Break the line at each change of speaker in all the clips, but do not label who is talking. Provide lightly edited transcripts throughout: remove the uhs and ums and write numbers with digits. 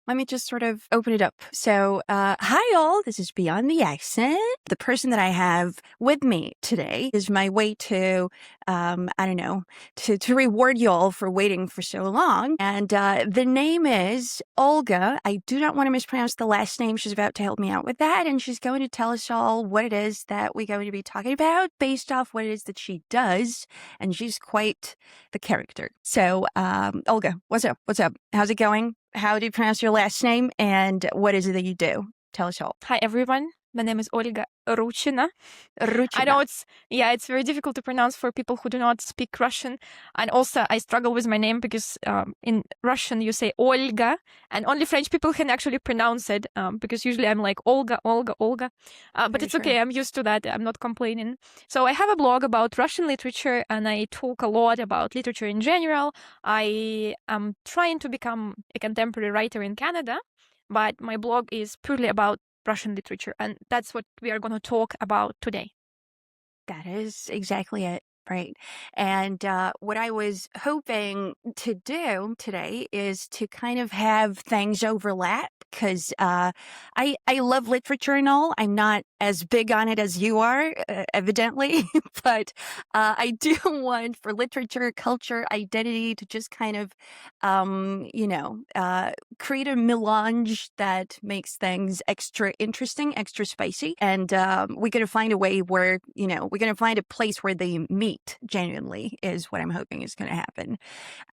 Let me just sort of open it up. So, hi all, this is Beyond the Accent. The person that I have with me today is my way to, to reward you all for waiting for so long. And the name is Olga. I do not want to mispronounce the last name. She's about to help me out with that. And she's going to tell us all what it is that we're going to be talking about based off what it is that she does. And she's quite the character. So, Olga, what's up? What's up? How's it going? How do you pronounce your last name, and what is it that you do? Tell us all.
Hi, everyone. My name is Olga Ruchina.
Ruchina.
I know it's very difficult to pronounce for people who do not speak Russian. And also, I struggle with my name because in Russian, you say Olga, and only French people can actually pronounce it because usually I'm like Olga, Olga, Olga. But it's okay. I'm used to that. I'm not complaining. So I have a blog about Russian literature, and I talk a lot about literature in general. I am trying to become a contemporary writer in Canada, but my blog is purely about Russian literature, and that's what we are going to talk about today.
That is exactly it, right? And what I was hoping to do today is to kind of have things overlap, because I love literature and all. I'm not as big on it as you are, evidently, but I do want for literature, culture, identity to just kind of, create a melange that makes things extra interesting, extra spicy. And we're going to find a way where, we're going to find a place where they meet genuinely is what I'm hoping is going to happen.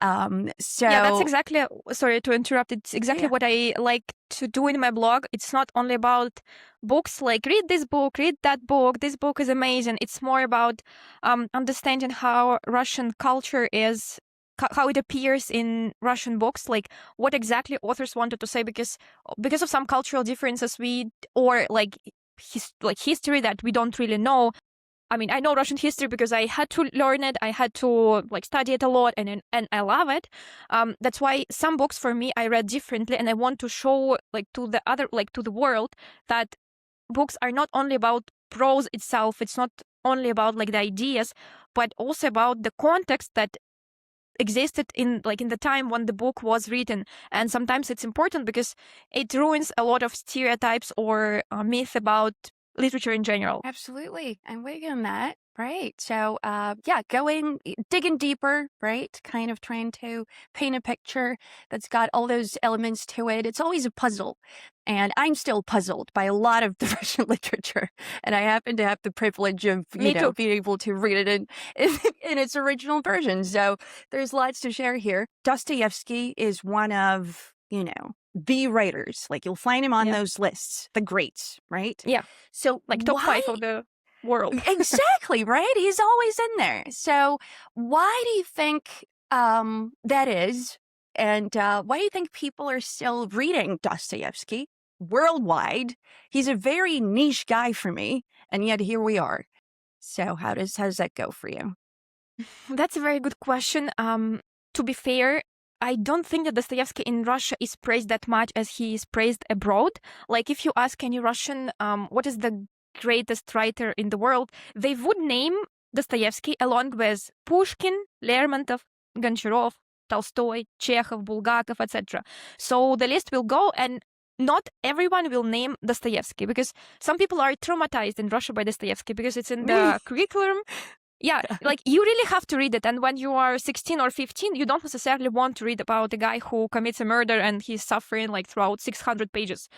Yeah, that's exactly, sorry to interrupt. It's exactly what I like to do in my blog. It's not only about books, like read this book, read that book, this book is amazing. It's more about understanding how Russian culture is, how it appears in Russian books, like what exactly authors wanted to say, because of some cultural differences or history that we don't really know. I mean, I know Russian history because I had to learn it. I had to study it a lot, and I love it. That's why some books for me I read differently, and I want to show to the world that books are not only about prose itself. It's not only about the ideas, but also about the context that existed in the time when the book was written. And sometimes it's important because it ruins a lot of stereotypes or myth about literature in general.
Absolutely. I'm with you on that. Right. So, digging deeper, right? Kind of trying to paint a picture that's got all those elements to it. It's always a puzzle. And I'm still puzzled by a lot of the Russian literature. And I happen to have the privilege of, being able to read it in its original version. So there's lots to share here. Dostoevsky is one of, the writers. You'll find him on those lists, the greats, right?
Yeah.
So
top 5 of the world.
Exactly, right? He's always in there. So why do you think that is? And why do you think people are still reading Dostoevsky worldwide? He's a very niche guy for me, and yet here we are. So how does that go for you?
That's a very good question. To be fair, I don't think that Dostoevsky in Russia is praised that much as he is praised abroad. If you ask any Russian, what is the greatest writer in the world, they would name Dostoevsky along with Pushkin, Lermontov, Goncharov, Tolstoy, Chekhov, Bulgakov, etc. So the list will go, and not everyone will name Dostoevsky because some people are traumatized in Russia by Dostoevsky because it's in the curriculum. Yeah, you really have to read it. And when you are 16 or 15, you don't necessarily want to read about a guy who commits a murder and he's suffering throughout 600 pages.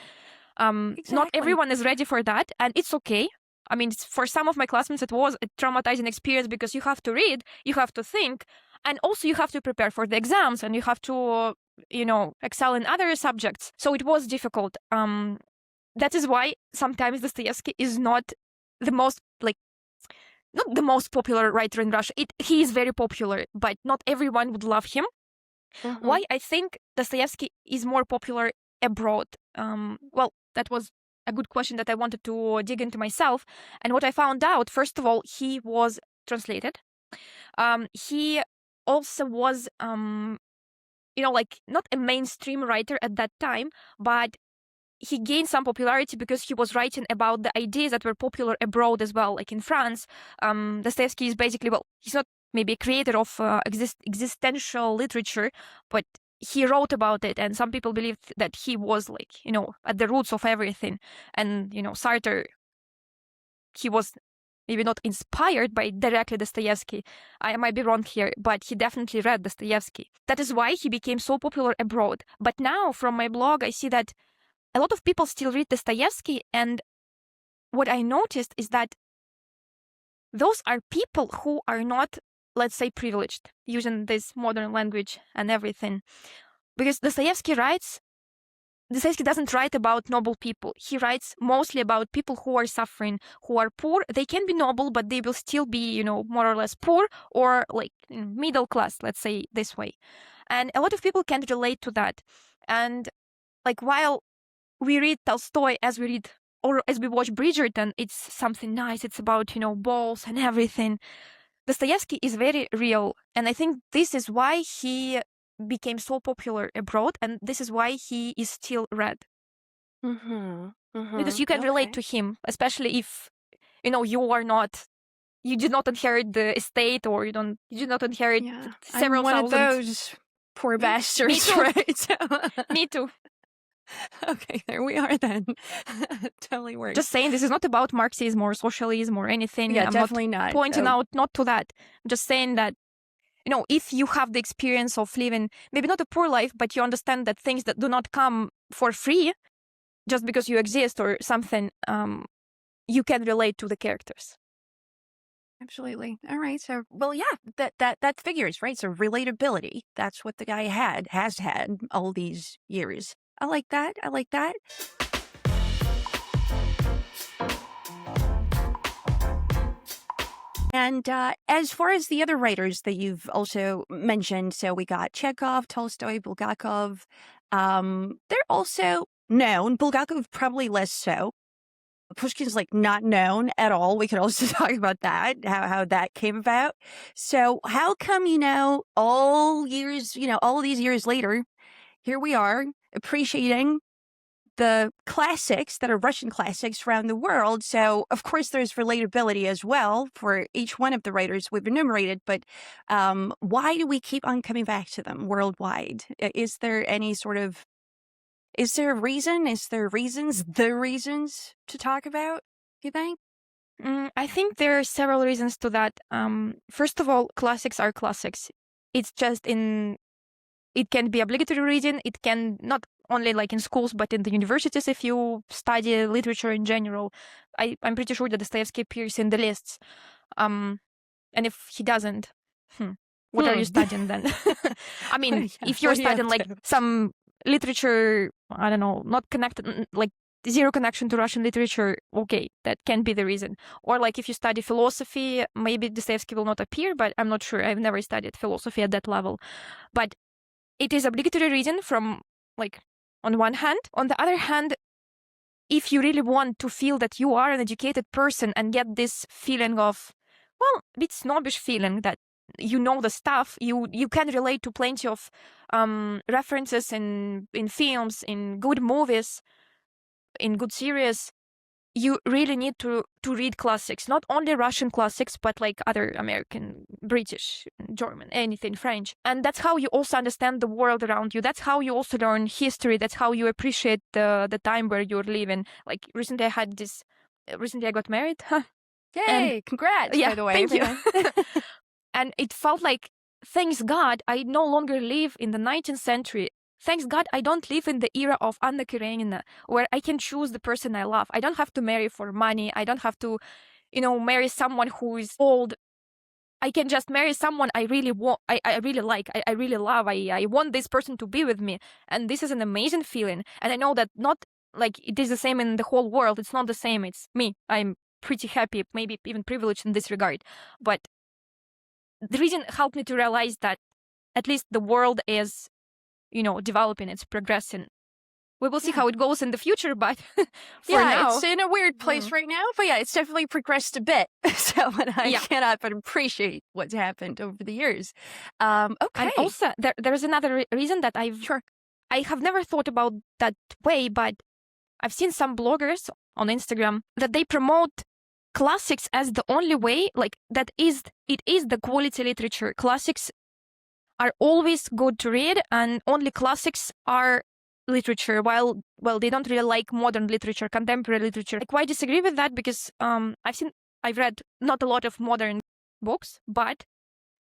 Exactly.
Not everyone is ready for that, and it's okay. I mean, for some of my classmates, it was a traumatizing experience because you have to read, you have to think, and also you have to prepare for the exams, and you have to, excel in other subjects. So it was difficult. That is why sometimes Dostoevsky is not the most, not the most popular writer in Russia. He is very popular, but not everyone would love him. Mm-hmm. Why I think Dostoevsky is more popular abroad? That was a good question that I wanted to dig into myself. And what I found out, first of all, he was translated. He also was, like not a mainstream writer at that time, but he gained some popularity because he was writing about the ideas that were popular abroad as well, like in France. Dostoevsky is basically, well, he's not maybe a creator of existential literature, but he wrote about it, and some people believe that he was like, at the roots of everything. And, Sartre, he was maybe not inspired by directly Dostoevsky. I might be wrong here, but he definitely read Dostoevsky. That is why he became so popular abroad. But now from my blog, I see that a lot of people still read Dostoevsky, and what I noticed is that those are people who are not, let's say, privileged, using this modern language and everything. Because Dostoevsky doesn't write about noble people. He writes mostly about people who are suffering, who are poor. They can be noble, but they will still be, more or less poor, or like middle class, let's say this way. And a lot of people can't relate to that. And like, while we read Tolstoy as we read, or as we watch Bridgerton, it's something nice. It's about, balls and everything. Dostoevsky is very real. And I think this is why he became so popular abroad. And this is why he is still read. Because you can relate to him, especially if, you did not inherit the estate, or you did not inherit several
I'm one
thousand.
of those poor bastards,
Me too.
right?
Me too.
Okay, there we are then. Totally works.
Just saying, this is not about Marxism or socialism or anything.
Yeah,
I'm
definitely not.
Pointing out not to that. I'm just saying that, if you have the experience of living maybe not a poor life, but you understand that things that do not come for free just because you exist or something, you can relate to the characters.
Absolutely. All right. So, well, yeah, that figures, right? So relatability. That's what the guy has had all these years. I like that. And as far as the other writers that you've also mentioned, so we got Chekhov, Tolstoy, Bulgakov. They're also known. Bulgakov probably less so. Pushkin's like not known at all. We could also talk about that, how that came about. So how come, all these years later, here we are appreciating the classics that are Russian classics around the world. So of course there's relatability as well for each one of the writers we've enumerated, but why do we keep on coming back to them worldwide? Is there a reason? Is there reasons to talk about, you think?
I think there are several reasons to that. First of all, classics are classics. It's just it can be obligatory reading. It can not only like in schools, but in the universities if you study literature in general. I'm pretty sure that Dostoevsky appears in the lists. And if he doesn't, what are you studying then? I mean, if you're studying like some literature, I don't know, not connected, like zero connection to Russian literature, okay, that can be the reason. Or like if you study philosophy, maybe Dostoevsky will not appear, but I'm not sure. I've never studied philosophy at that level. But it is obligatory reading from, like, on one hand. On the other hand, if you really want to feel that you are an educated person and get this feeling of, well, a bit snobbish feeling that you know the stuff, you can relate to plenty of references in films, in good movies, in good series, you really need to read classics, not only Russian classics, but like other American, British, German, anything, French. And that's how you also understand the world around you. That's how you also learn history. That's how you appreciate the time where you're living. Like recently I got married.
Yay, and, congrats, by the way.
Thank you. And it felt like, thanks God, I no longer live in the 19th century. Thanks God, I don't live in the era of Anna Karenina, where I can choose the person I love. I don't have to marry for money. I don't have to, marry someone who is old. I can just marry someone I really want, I really like, I really love. I want this person to be with me. And this is an amazing feeling. And I know that not like it is the same in the whole world. It's not the same. It's me. I'm pretty happy, maybe even privileged in this regard. But the reason helped me to realize that at least the world is, developing, it's progressing. We will see how it goes in the future, but for now...
it's in a weird place right now, but it's definitely progressed a bit. So I cannot but appreciate what's happened over the years. Okay.
And also, there's another reason that I have never thought about that way, but I've seen some bloggers on Instagram that they promote classics as the only way, like it is the quality literature. Classics are always good to read, and only classics are literature, while they don't really like modern literature, contemporary literature. I quite disagree with that because I've read not a lot of modern books, but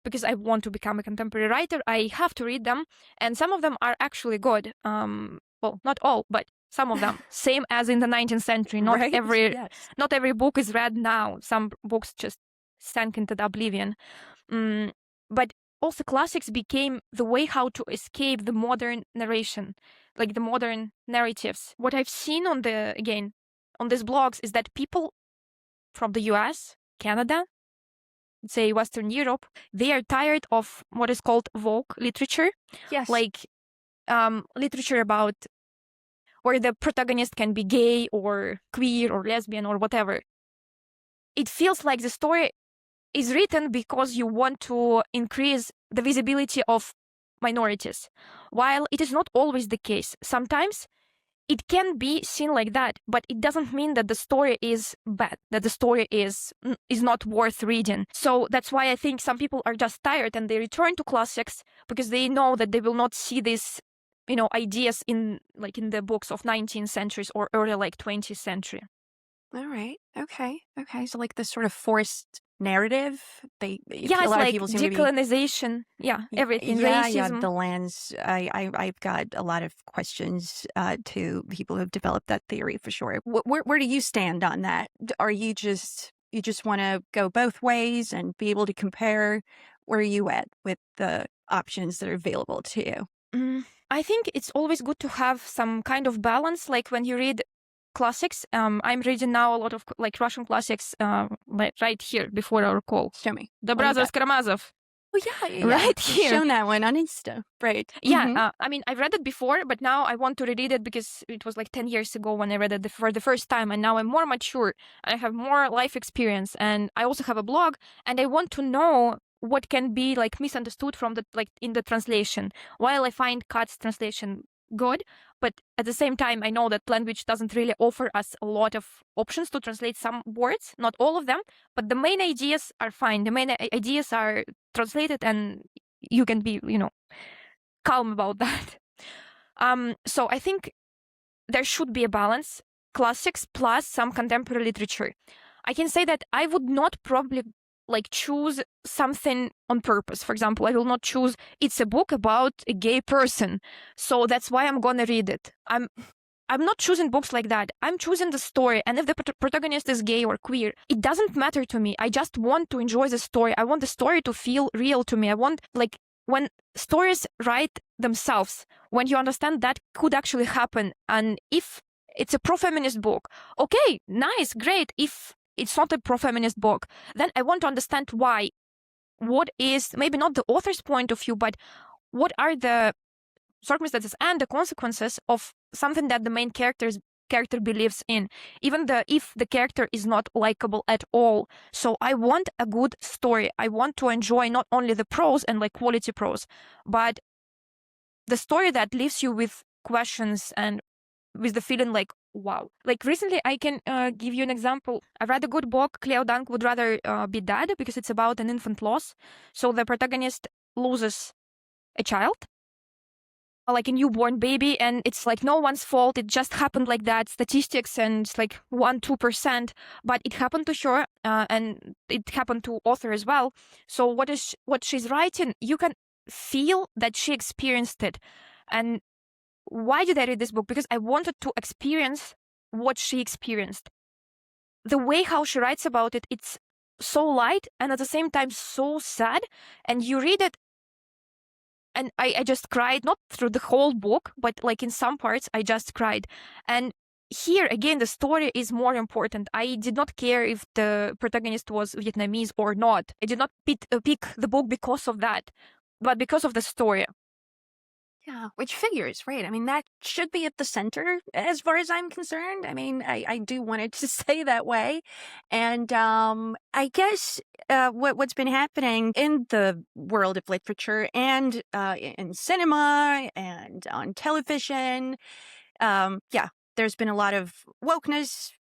because I want to become a contemporary writer, I have to read them, and some of them are actually good. Well, not all, but some of them. Same as in the 19th century. Not every book is read now. Some books just sank into the oblivion. But also classics became the way how to escape the modern narration, like the modern narratives. What I've seen on these blogs is that people from the US, Canada, say Western Europe, they are tired of what is called woke literature.
Yes.
Like literature about where the protagonist can be gay or queer or lesbian or whatever. It feels like the story is written because you want to increase the visibility of minorities, while it is not always the case. Sometimes it can be seen like that, but it doesn't mean that the story is bad, that the story is not worth reading. So that's why I think some people are just tired and they return to classics because they know that they will not see these, ideas in the books of 19th centuries or early 20th century.
All right. Okay. So this sort of forced narrative.
It's like decolonization. Everything. Racism.
The lands. I've got a lot of questions to people who've developed that theory for sure. Where do you stand on that? Are you just want to go both ways and be able to compare? Where are you at with the options that are available to you?
I think it's always good to have some kind of balance. Like when you read classics, I'm reading now a lot of Russian classics right here before our call.
Show me.
The Brothers Karamazov.
Oh, yeah.
Right here.
You've shown that one on Insta. Right.
Yeah. I've read it before, but now I want to reread it because it was 10 years ago when I read it for the first time. And now I'm more mature. I have more life experience. And I also have a blog. And I want to know what can be misunderstood from in the translation. While I find Kat's translation good, but at the same time I know that language doesn't really offer us a lot of options to translate some words, not all of them, but the main ideas are fine. The main ideas are translated and you can be calm about that. So I think there should be a balance, classics plus some contemporary literature. I can say that I would not probably choose something on purpose. For example, I will not choose it's a book about a gay person, so that's why I'm gonna read it. I'm not choosing books like that. I'm choosing the story, and if the protagonist is gay or queer, it doesn't matter to me. I just want to enjoy the story. I want the story to feel real to me. I want when stories write themselves, when you understand that could actually happen, and if it's a pro-feminist book, okay, nice, great. If it's not a pro-feminist book, then I want to understand why. What is maybe not the author's point of view, but what are the circumstances and the consequences of something that the main character believes in, even if the character is not likable at all. So I want a good story. I want to enjoy not only the prose and quality prose, but the story that leaves you with questions and with the feeling wow. Recently, I can give you an example. I read a good book, Cleo Dunk Would Rather Be Dead, because it's about an infant loss. So the protagonist loses a child, a newborn baby, and it's no one's fault. It just happened like that. Statistics, and it's 1-2%, but it happened to her, and it happened to author as well. So what she's writing, you can feel that she experienced it. And why did I read this book? Because I wanted to experience what she experienced. The way how she writes about it, it's so light and at the same time so sad. And you read it, and I just cried, not through the whole book, but in some parts, I just cried. And here, again, the story is more important. I did not care if the protagonist was Vietnamese or not. I did not pick the book because of that, but because of the story.
Yeah, which figures, right? I mean, that should be at the center as far as I'm concerned. I mean, I do want it to stay that way. And I guess what's been happening in the world of literature and in cinema and on television, yeah, there's been a lot of wokeness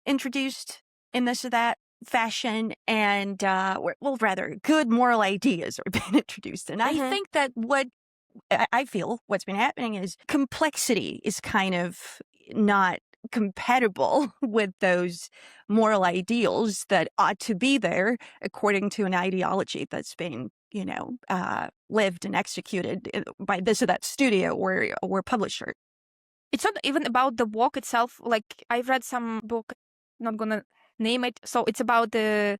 introduced in this or that fashion, and well, rather good moral ideas are being introduced. And I think that what I feel what's been happening is complexity is kind of not compatible with those moral ideals that ought to be there according to an ideology that's being, lived and executed by this or that studio or publisher.
It's not even about the walk itself. Like, I've read some book, not gonna name it. So it's about it's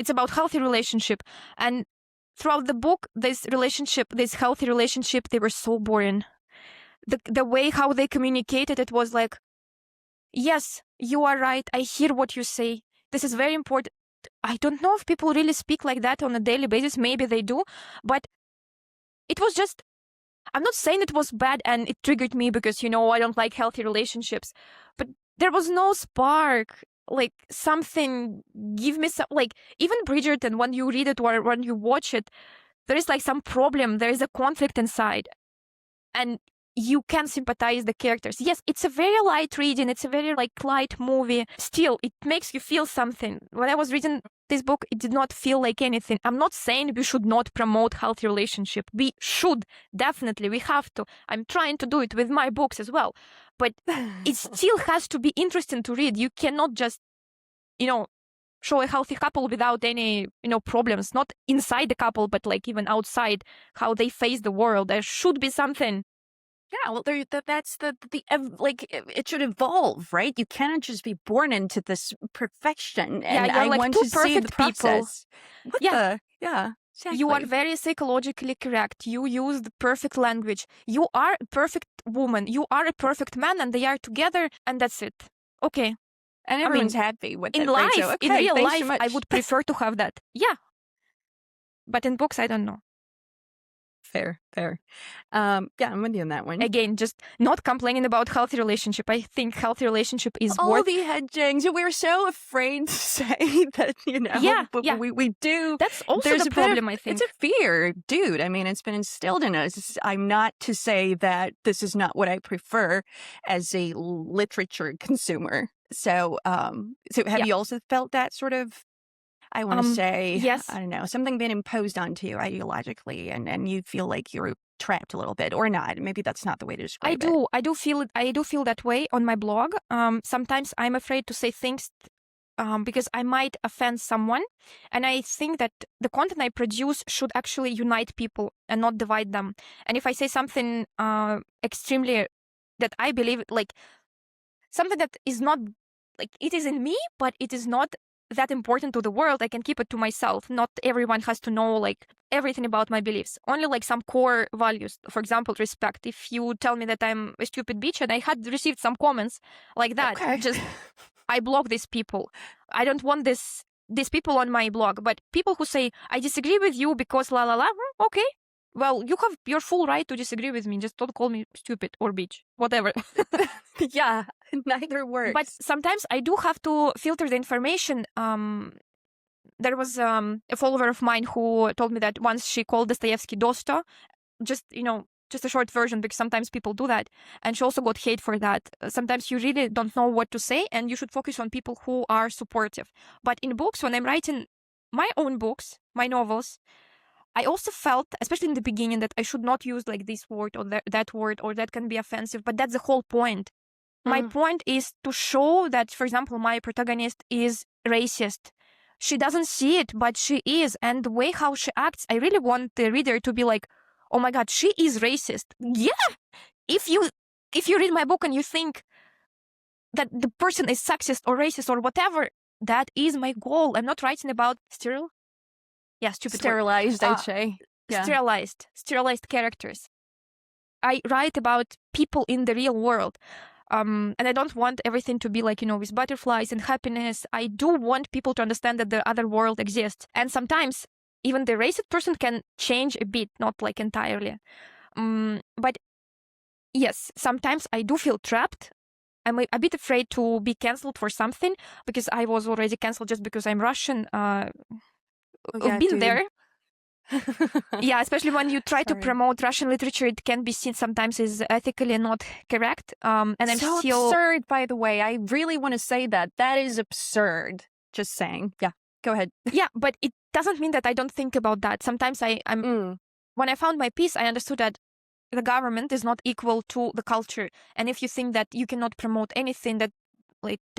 about healthy relationship. And throughout the book, this healthy relationship, they were so boring. The way how they communicated, it was like, yes, you are right. I hear what you say. This is very important. I don't know if people really speak like that on a daily basis. Maybe they do. But it was just, I'm not saying it was bad and it triggered me because, I don't like healthy relationships. But there was no spark. Like, something, give me some, like, even Bridgerton, when you read it or when you watch it, there is like some problem, there is a conflict inside, and you can sympathize the characters. Yes, it's a very light reading, it's a very light movie. Still, it makes you feel something. When I was reading this book, it did not feel like anything. I'm not saying we should not promote healthy relationship. We should, definitely, we have to. I'm trying to do it with my books as well. But it still has to be interesting to read. You cannot just, show a healthy couple without any, problems, not inside the couple, but like even outside, how they face the world. There should be something.
Yeah, well, that's it should evolve, right? You cannot just be born into this perfection. And
you're like
want
two
to see the process.
Yeah.
Exactly.
You are very psychologically correct. You use the perfect language. You are a perfect woman. You are a perfect man, and they are together, and that's it. Okay.
And everyone's happy with it.
In life, in real life, I would prefer to have that. Yeah. But in books, I don't know.
Fair. I'm with you on that one.
Again, just not complaining about healthy relationship. I think healthy relationship is
all the hedgings. We're so afraid to say that, we do.
That's also the problem, I think.
It's a fear, dude. I mean, it's been instilled in us. I'm not to say that this is not what I prefer as a literature consumer. So have you also felt that sort of, I want to say,
yes.
I don't know, something being imposed onto you ideologically, and you feel like you're trapped a little bit, or not? Maybe that's not the way to describe it.
I do feel that way on my blog. Sometimes I'm afraid to say things because I might offend someone, and I think that the content I produce should actually unite people and not divide them. And if I say something extremely that I believe, like something that is not, like, it is in me, but it is not that important to the world, I can keep it to myself. Not everyone has to know like everything about my beliefs. Only like some core values. For example, respect. If you tell me that I'm a stupid bitch, and I had received some comments like that, just I block these people. I don't want these people on my blog. But people who say I disagree with you because la la la, okay. Well, you have your full right to disagree with me. Just don't call me stupid or bitch, whatever.
Yeah, neither works.
But sometimes I do have to filter the information. There was a follower of mine who told me that once she called Dostoevsky Dosto, just a short version, because sometimes people do that. And she also got hate for that. Sometimes you really don't know what to say, and you should focus on people who are supportive. But in books, when I'm writing my own books, my novels, I also felt, especially in the beginning, that I should not use like this word or that word, or that can be offensive. But that's the whole point. My point is to show that, for example, my protagonist is racist. She doesn't see it, but she is. And the way how she acts, I really want the reader to be like, oh my God, she is racist. Yeah. If you read my book and you think that the person is sexist or racist or whatever, that is my goal. I'm not writing about
sterilized, I'd say.
Yeah. Sterilized characters. I write about people in the real world. And I don't want everything to be like, with butterflies and happiness. I do want people to understand that the other world exists. And sometimes even the racist person can change a bit, not like entirely. But yes, sometimes I do feel trapped. I'm a bit afraid to be cancelled for something because I was already cancelled just because I'm Russian. I've been there. Yeah, especially when you try to promote Russian literature, it can be seen sometimes as ethically not correct. And I'm
so
still
absurd, by the way. I really want to say that. That is absurd. Just saying. Yeah, go ahead.
Yeah, but it doesn't mean that I don't think about that. Sometimes when I found my peace, I understood that the government is not equal to the culture. And if you think that you cannot promote anything that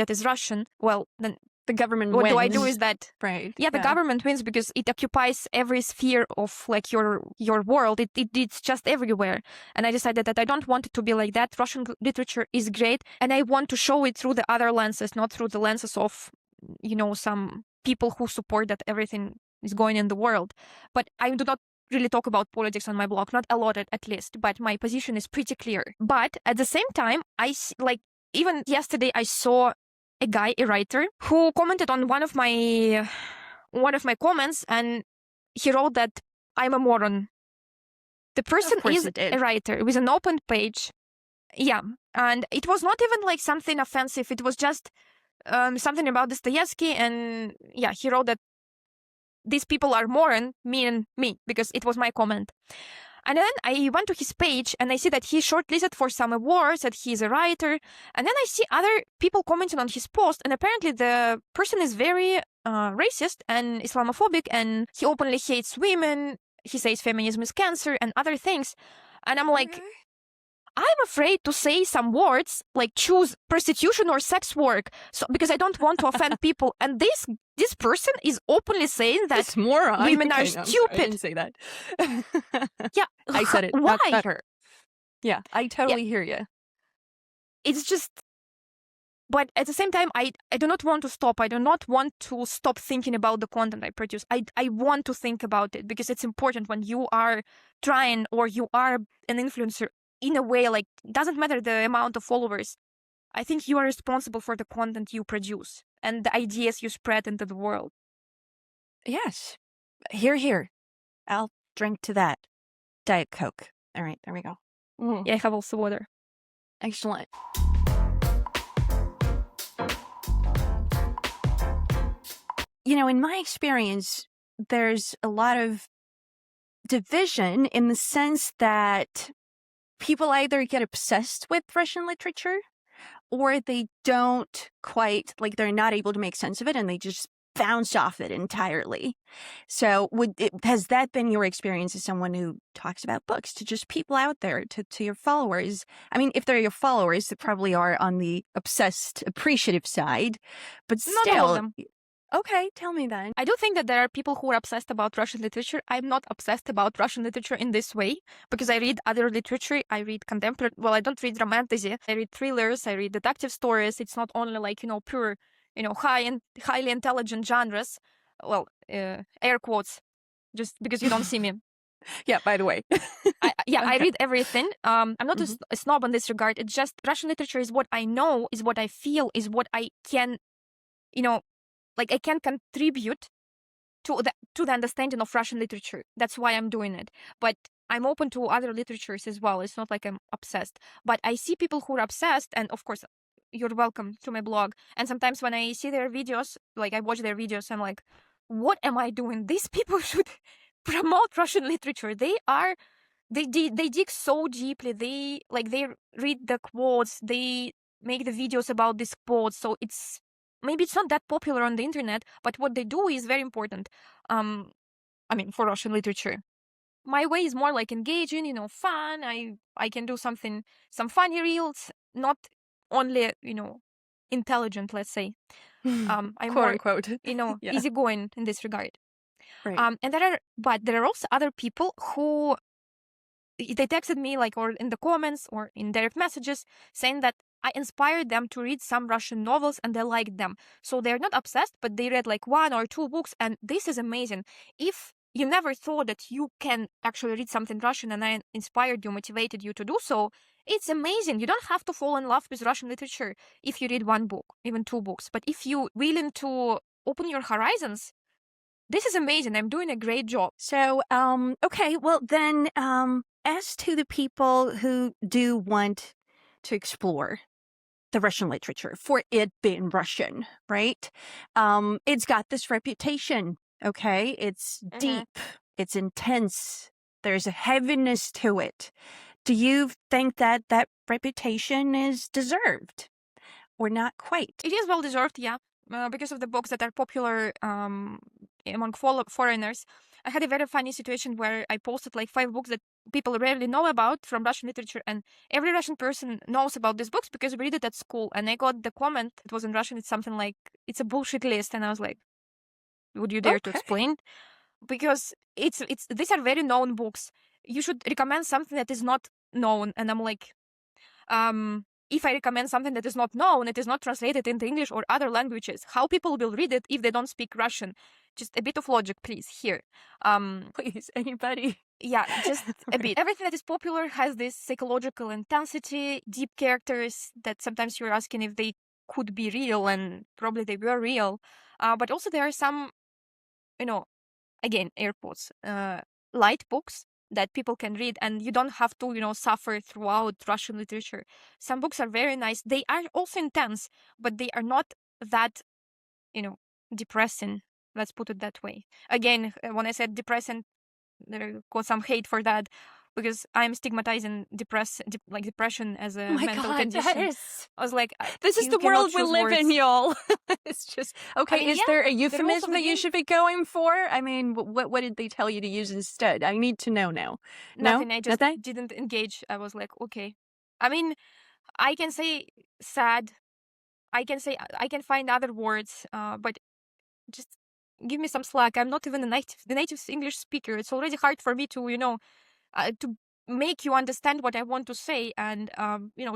is Russian, well, then
the government
what
wins.
do I do is that
the
government wins because it occupies every sphere of your world. It's just everywhere. And I decided that I don't want it to be like that. Russian literature is great, and I want to show it through the other lenses, not through the lenses of some people who support that everything is going in the world. But I do not really talk about politics on my blog, not a lot at least, but my position is pretty clear. But at the same time, even yesterday I saw a guy, a writer, who commented on one of my comments, and he wrote that I'm a moron. The person is a writer with an open page. Yeah, and it was not even something offensive. It was just something about Dostoevsky, and yeah, he wrote that these people are moron, meaning me, because it was my comment. And then I went to his page and I see that he shortlisted for some awards, that he's a writer. And then I see other people commenting on his post, and apparently the person is very racist and Islamophobic, and he openly hates women. He says feminism is cancer and other things. And I'm like, I'm afraid to say some words like choose prostitution or sex work, because I don't want to offend people. And this person is openly saying that women are stupid.
I didn't say that.
Yeah,
I said it.
Why?
Not her. Yeah, I totally hear you.
It's just, but at the same time, I do not want to stop. I do not want to stop thinking about the content I produce. I want to think about it because it's important when you are trying, or you are an influencer in a way, doesn't matter the amount of followers. I think you are responsible for the content you produce and the ideas you spread into the world.
Yes. Here. I'll drink to that. Diet Coke. All right, there we go.
Yeah, I have also water.
Excellent. In my experience, there's a lot of division in the sense that people either get obsessed with Russian literature or they don't quite, they're not able to make sense of it and they just bounce off it entirely. So has that been your experience as someone who talks about books to just people out there, to your followers? I mean, if they're your followers, they probably are on the obsessed, appreciative side, but still.
Not all of them.
Okay, tell me then.
I do think that there are people who are obsessed about Russian literature. I'm not obsessed about Russian literature in this way because I read other literature. I read contemporary. Well, I don't read romantasy. I read thrillers. I read detective stories. It's not only pure, highly intelligent genres. Well, air quotes, just because you don't see me.
Yeah, by the way.
I read everything. I'm not a snob in this regard. It's just Russian literature is what I know, is what I feel, is what I can, I can contribute to the understanding of Russian literature. That's why I'm doing it. But I'm open to other literatures as well. It's not like I'm obsessed. But I see people who are obsessed, and of course, you're welcome to my blog. And sometimes when I see their videos, I watch their videos, I'm like, what am I doing? These people should promote Russian literature. They dig so deeply. They read the quotes. They make the videos about these quotes. So maybe it's not that popular on the internet, but what they do is very important. For Russian literature. My way is more engaging, fun. I can do some funny reels, not only, intelligent, let's say. I'm
quote
more,
unquote,
easygoing in this regard.
Right.
And there are also other people who they texted me or in the comments or in direct messages saying that I inspired them to read some Russian novels and they liked them. So they're not obsessed, but they read 1 or 2 books, and this is amazing. If you never thought that you can actually read something Russian and I inspired you, motivated you to do so, it's amazing. You don't have to fall in love with Russian literature if you read 1 book, even 2 books. But if you're willing to open your horizons, this is amazing. I'm doing a great job.
So, okay, well then, as to the people who do want to explore the Russian literature for it being Russian, right? It's got this reputation, okay? It's deep, it's intense, there's a heaviness to it. Do you think that that reputation is deserved or not quite?
It is well deserved, yeah, because of the books that are popular among foreigners. I had a very funny situation where I posted like 5 books that people rarely know about from Russian literature, and every Russian person knows about these books because we read it at school. And I got the comment, it was in Russian, it's something like, it's a bullshit list. And I was like, would you dare to explain? Because it's these are very known books. You should recommend something that is not known. And I'm like, if I recommend something that is not known, it is not translated into English or other languages, how people will read it if they don't speak Russian? Just a bit of logic, please, here.
Please, anybody.
Yeah, just a bit. Everything that is popular has this psychological intensity, deep characters that sometimes you're asking if they could be real, and probably they were real. But also there are some, again, air quotes, light books that people can read, and you don't have to, suffer throughout Russian literature. Some books are very nice. They are also intense, but they are not that, depressing. Let's put it that way. Again, when I said depressing, there got some hate for that because I'm stigmatizing depression as a mental condition. I was like,
this is the world we live in, y'all. It's just okay. Is there a euphemism that you should be going for? I mean, what did they tell you to use instead? I need to know now.
Nothing.
No?
I just didn't engage. I was like, okay. I mean, I can say sad. I can find other words, but just give me some slack. I'm not even the native English speaker. It's already hard for me to, to make you understand what I want to say, and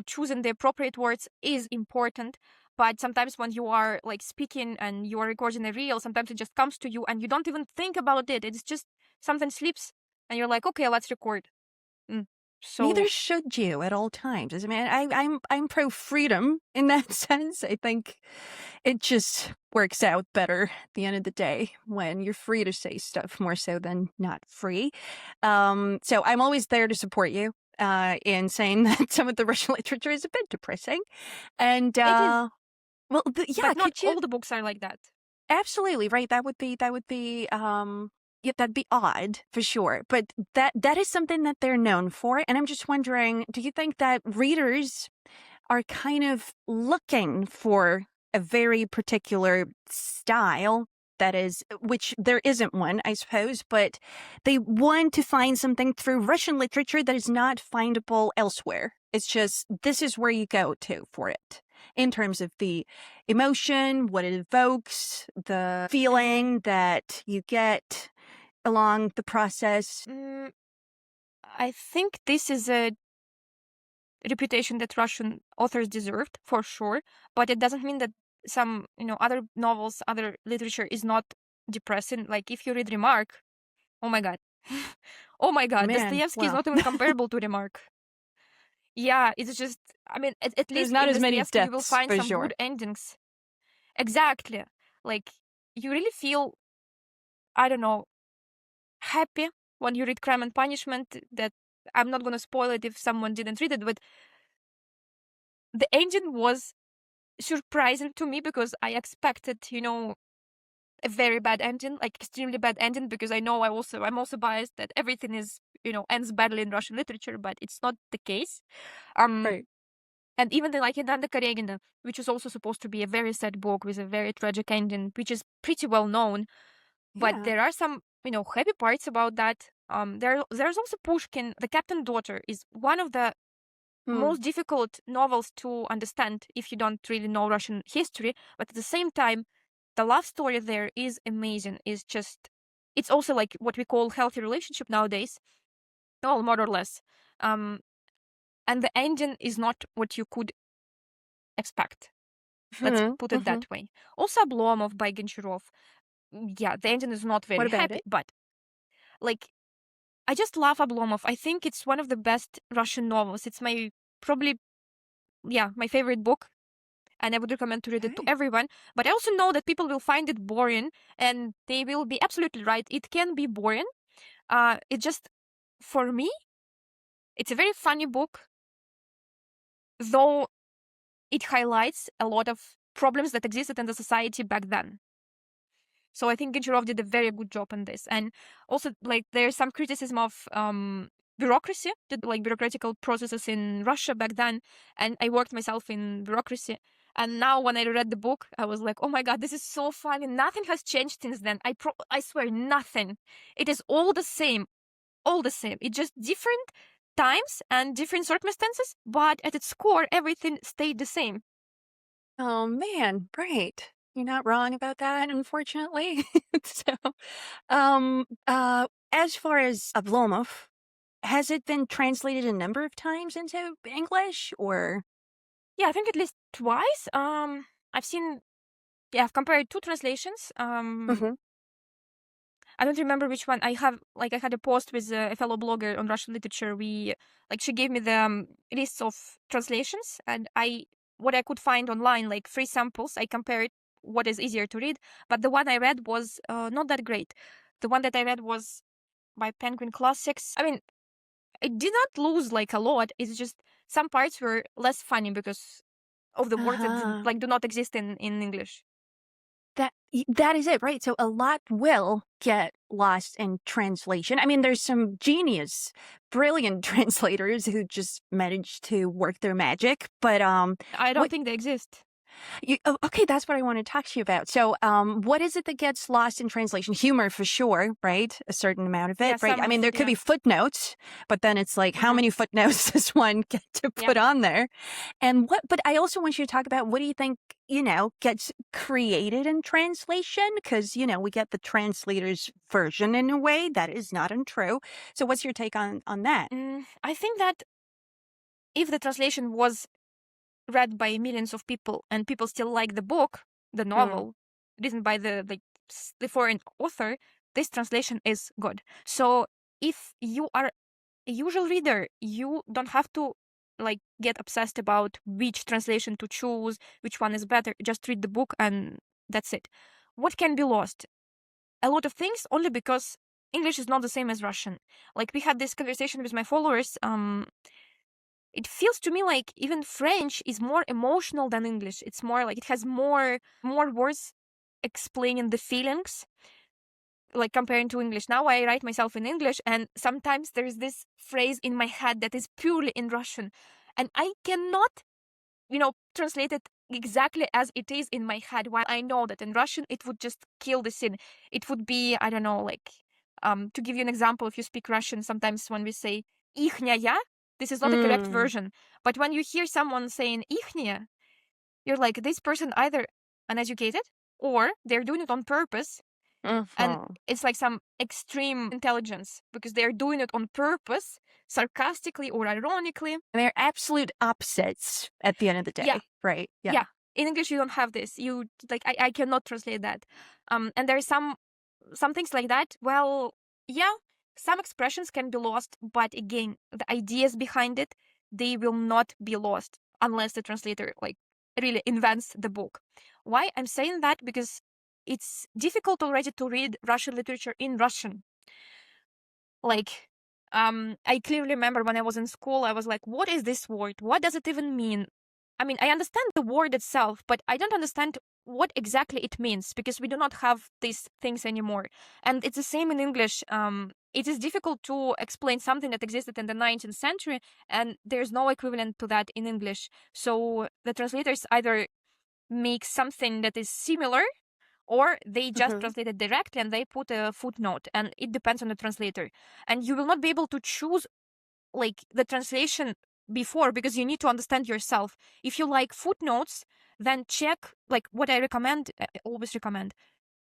choosing the appropriate words is important. But sometimes when you are like speaking and you are recording a reel, sometimes it just comes to you and you don't even think about it. It's just something slips and you're like, okay, let's record. So
neither should you at all times. I mean, I'm pro freedom in that sense. I think it just works out better at the end of the day when you're free to say stuff more so than not free. So I'm always there to support you in saying that some of the Russian literature is a bit depressing, and
it is.
Well, yeah,
but not all the books are like that.
Absolutely right. That would be yeah, that'd be odd for sure. But that is something that they're known for. And I'm just wondering, do you think that readers are kind of looking for a very particular style that is, which there isn't one, I suppose, but they want to find something through Russian literature that is not findable elsewhere? It's just, this is where you go to for it in terms of the emotion, what it evokes, the feeling that you get along the process.
I think this is a reputation that Russian authors deserved, for sure, but it doesn't mean that some, other novels, other literature is not depressing. Like if you read Remark, oh my god. Oh my god, Dostoevsky is not even comparable to Remark. Yeah, it's just, I mean, at least
not
in
as many
Dostoevsky
deaths,
you will find some
sure.
good endings. Exactly. Like, you really feel, I don't know, happy when you read Crime and Punishment. That I'm not going to spoil it if someone didn't read it, but the ending was surprising to me because I expected, a very bad ending, like extremely bad ending, because I know I'm also biased that everything is, ends badly in Russian literature, but it's not the case.
Right.
And even like in Anna Karenina, which is also supposed to be a very sad book with a very tragic ending, which is pretty well known, but there are some, happy parts about that. There's also Pushkin. The Captain Daughter is one of the most difficult novels to understand if you don't really know Russian history, but at the same time, the love story there is amazing. It's also like what we call healthy relationship nowadays, well, more or less. And the ending is not what you could expect. Let's put it that way. Also, Oblomov by Goncharov. Yeah, the ending is not very happy, but like, I just love Oblomov. I think it's one of the best Russian novels. It's my favorite book, and I would recommend to read it to everyone. But I also know that people will find it boring, and they will be absolutely right. It can be boring. It just, for me, It's a very funny book, though it highlights a lot of problems that existed in the society back then. So I think Goncharov did a very good job in this. And also, like, there's some criticism of bureaucracy, like bureaucratical processes in Russia back then. And I worked myself in bureaucracy. And now when I read the book, I was like, oh my God, this is so funny. Nothing has changed since then. I swear, nothing. It is all the same. All the same. It's just different times and different circumstances, but at its core, everything stayed the same.
Oh man, right. You're not wrong about that, unfortunately. So, as far as Oblomov, has it been translated a number of times into English, or?
Yeah, I think at least twice. I've seen, yeah, I've compared two translations.
Mhm.
I don't remember which one. I had a post with a fellow blogger on Russian literature. She gave me the lists of translations, and what I could find online, like free samples, I compared what is easier to read. But the one I read was not that great. The one that I read was by Penguin Classics. I mean, it did not lose like a lot. It's just some parts were less funny because of the words that
Uh-huh.
do not exist in English.
That is it, right? So a lot will get lost in translation. I mean, there's some brilliant translators who just manage to work their magic, but
I don't
what
think they exist.
okay, that's what I want to talk to you about. So, what is it that gets lost in translation? Humor, for sure, right? A certain amount of it,
Yeah,
right? I
some
mean,
of
there
it,
could
yeah.
be footnotes, but then it's like, how many footnotes does one get to put on there? And but I also want you to talk about, what do you think, gets created in translation? Because, we get the translator's version in a way that is not untrue. So what's your take on that?
I think that if the translation was read by millions of people and people still like the book, the novel, written by the foreign author, this translation is good. So if you are a usual reader, you don't have to get obsessed about which translation to choose, which one is better. Just read the book and that's it. What can be lost? A lot of things, only because English is not the same as Russian. Like, we had this conversation with my followers. It feels to me like even French is more emotional than English. It's more like it has more words explaining the feelings, like comparing to English. Now I write myself in English, and sometimes there's this phrase in my head that is purely in Russian, and I cannot, translate it exactly as it is in my head. While I know that in Russian it would just kill the scene. It would be, I don't know, like, to give you an example, if you speak Russian, sometimes when we say ихняя, this is not a correct version. But when you hear someone saying ихняя, you're like, this person either uneducated or they're doing it on purpose. And it's like some extreme intelligence because they're doing it on purpose, sarcastically or ironically.
They're absolute opposites at the end of the day, right?
Yeah. In English, you don't have this. I cannot translate that. And there are some things like that. Well, yeah, some expressions can be lost, but again, the ideas behind it, they will not be lost unless the translator really invents the book. Why I'm saying that? Because it's difficult already to read Russian literature in Russian. I clearly remember when I was in school, I was like, what is this word? What does it even mean? I mean, I understand the word itself, but I don't understand what exactly it means because we do not have these things anymore. And it's the same in English. It is difficult to explain something that existed in the 19th century, and there's no equivalent to that in English. So the translators either make something that is similar, or they just translate it directly and they put a footnote, and it depends on the translator. And you will not be able to choose the translation before because you need to understand yourself. If you like footnotes, then check, what I recommend, always recommend,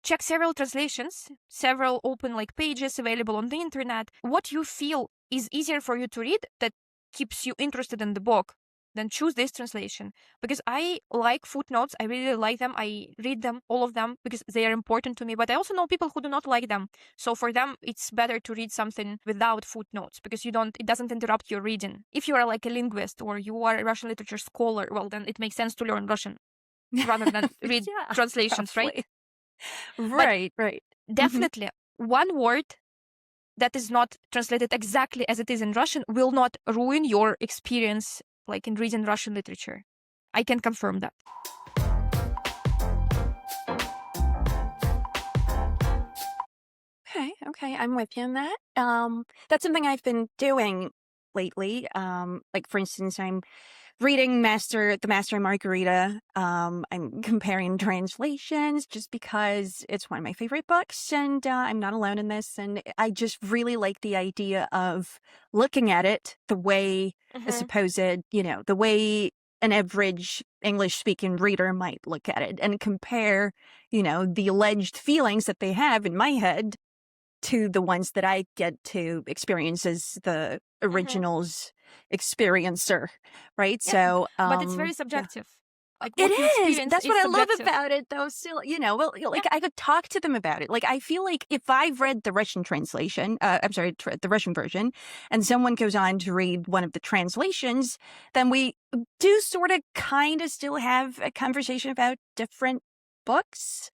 check several translations, several open pages available on the internet. What you feel is easier for you to read, that keeps you interested in the book, then choose this translation. Because I like footnotes. I really like them. I read them, all of them, because they are important to me. But I also know people who do not like them. So for them, it's better to read something without footnotes because it doesn't interrupt your reading. If you are like a linguist or you are a Russian literature scholar, well, then it makes sense to learn Russian rather than read translations,
probably.
right?
Right.
Definitely one word that is not translated exactly as it is in Russian will not ruin your experience like in reading Russian literature. I can confirm that.
Okay, I'm with you on that. That's something I've been doing lately. Like for instance, I'm reading The Master and Margarita. I'm comparing translations just because it's one of my favorite books, and I'm not alone in this. And I just really like the idea of looking at it the way a supposed, the way an average English-speaking reader might look at it and compare, the alleged feelings that they have in my head to the ones that I get to experience as the original's experiencer, right?
Yeah,
so,
but it's very subjective.
Yeah.
Like what
It
you
is.
experience
That's
is
what I love
subjective.
about it, though. Still, like I could talk to them about it. Like I feel like if I've read the Russian translation, the Russian version, and someone goes on to read one of the translations, then we do sort of kind of still have a conversation about different books.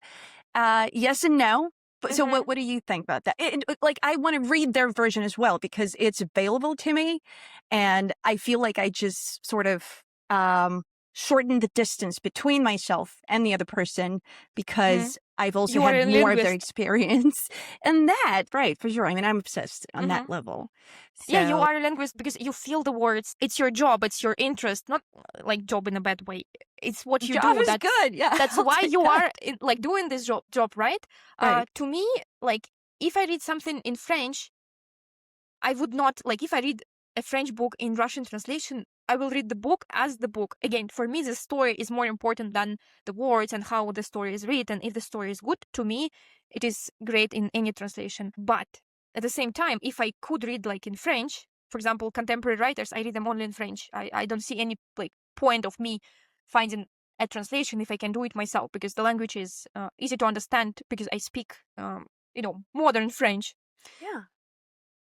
Yes and no. So what do you think about that? Like, I want to read their version as well because it's available to me, and I feel like I just sort of shorten the distance between myself and the other person because I've also had more of their experience. And that, right, for sure. I mean, I'm obsessed on that level.
So, yeah, you are a linguist because you feel the words. It's your job. It's your interest. Not like job in a bad way. It's what you
job
do.
That's good. Yeah,
that's why you are like doing this job, right? To me, like if I read something in French, I would not like if I read a French book in Russian translation, I will read the book as the book. Again, for me, the story is more important than the words and how the story is written. If the story is good, to me, it is great in any translation. But at the same time, if I could read like in French, for example, contemporary writers, I read them only in French. I don't see any like point of me finding a translation if I can do it myself because the language is easy to understand because I speak, modern French.
Yeah.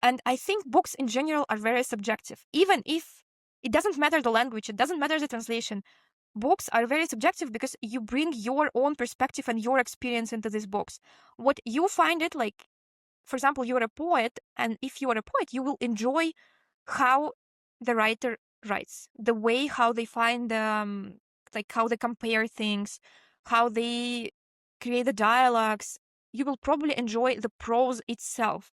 And I think books in general are very subjective. Even if it doesn't matter the language, it doesn't matter the translation, books are very subjective because you bring your own perspective and your experience into these books. What you find it like, for example, you're a poet, and if you are a poet, you will enjoy how the writer writes, the way how they find, like how they compare things, how they create the dialogues. You will probably enjoy the prose itself.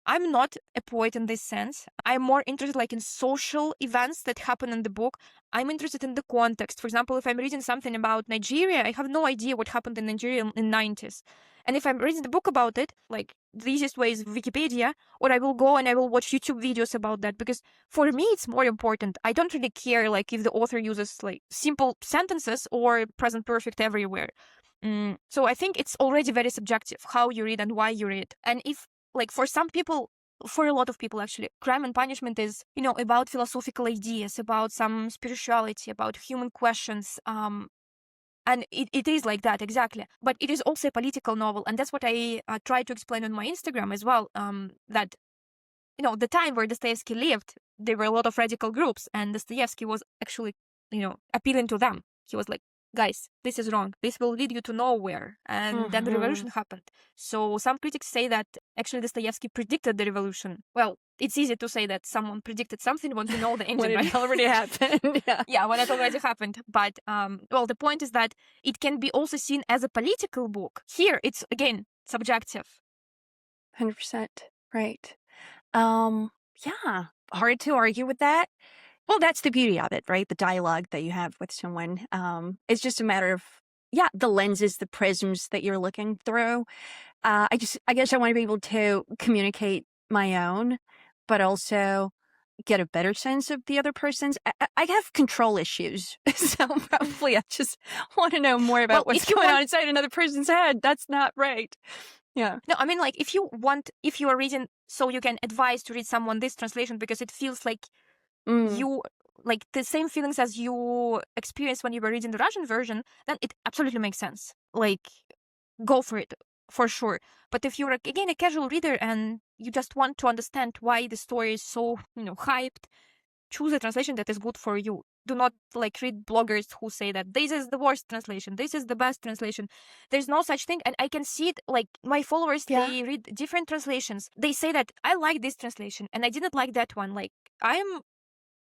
I'm not a poet in this sense. I'm more interested like in social events that happen in the book. I'm interested in the context. For example, if I'm reading something about Nigeria, I have no idea what happened in Nigeria in the 90s. And if I'm reading the book about it, like the easiest way is Wikipedia, or I will go and I will watch YouTube videos about that because for me it's more important. I don't really care like if the author uses like simple sentences or present perfect everywhere. So I think it's already very subjective how you read and why you read. And if like for some people, for a lot of people actually, Crime and Punishment is, about philosophical ideas, about some spirituality, about human questions. And it is like that, exactly. But it is also a political novel. And that's what I try to explain on my Instagram as well, that, the time where Dostoevsky lived, there were a lot of radical groups and Dostoevsky was actually, appealing to them. He was like, guys, this is wrong. This will lead you to nowhere. And then the revolution happened. So some critics say that actually Dostoevsky predicted the revolution. Well, it's easy to say that someone predicted something when you know the engine,
when it already happened.
Yeah, when it already happened. But, the point is that it can be also seen as a political book. Here, it's, again, subjective.
100%. Right. Yeah, hard to argue with that. Well, that's the beauty of it, right? The dialogue that you have with someone. It's just a matter of, the lenses, the prisms that you're looking through. I guess I want to be able to communicate my own, but also get a better sense of the other person's. I have control issues, so probably I just want to know more about what's going on inside another person's head. That's not right. Yeah.
No, I mean, like, if you are reading so you can advise to read someone this translation because it feels like you, like, the same feelings as you experienced when you were reading the Russian version, then it absolutely makes sense. Like, go for it, for sure. But if you're, again, a casual reader and you just want to understand why the story is so, hyped, choose a translation that is good for you. Do not like read bloggers who say that this is the worst translation, this is the best translation. There's no such thing. And I can see it, like my followers, they read different translations. They say that I like this translation and I didn't like that one. Like I'm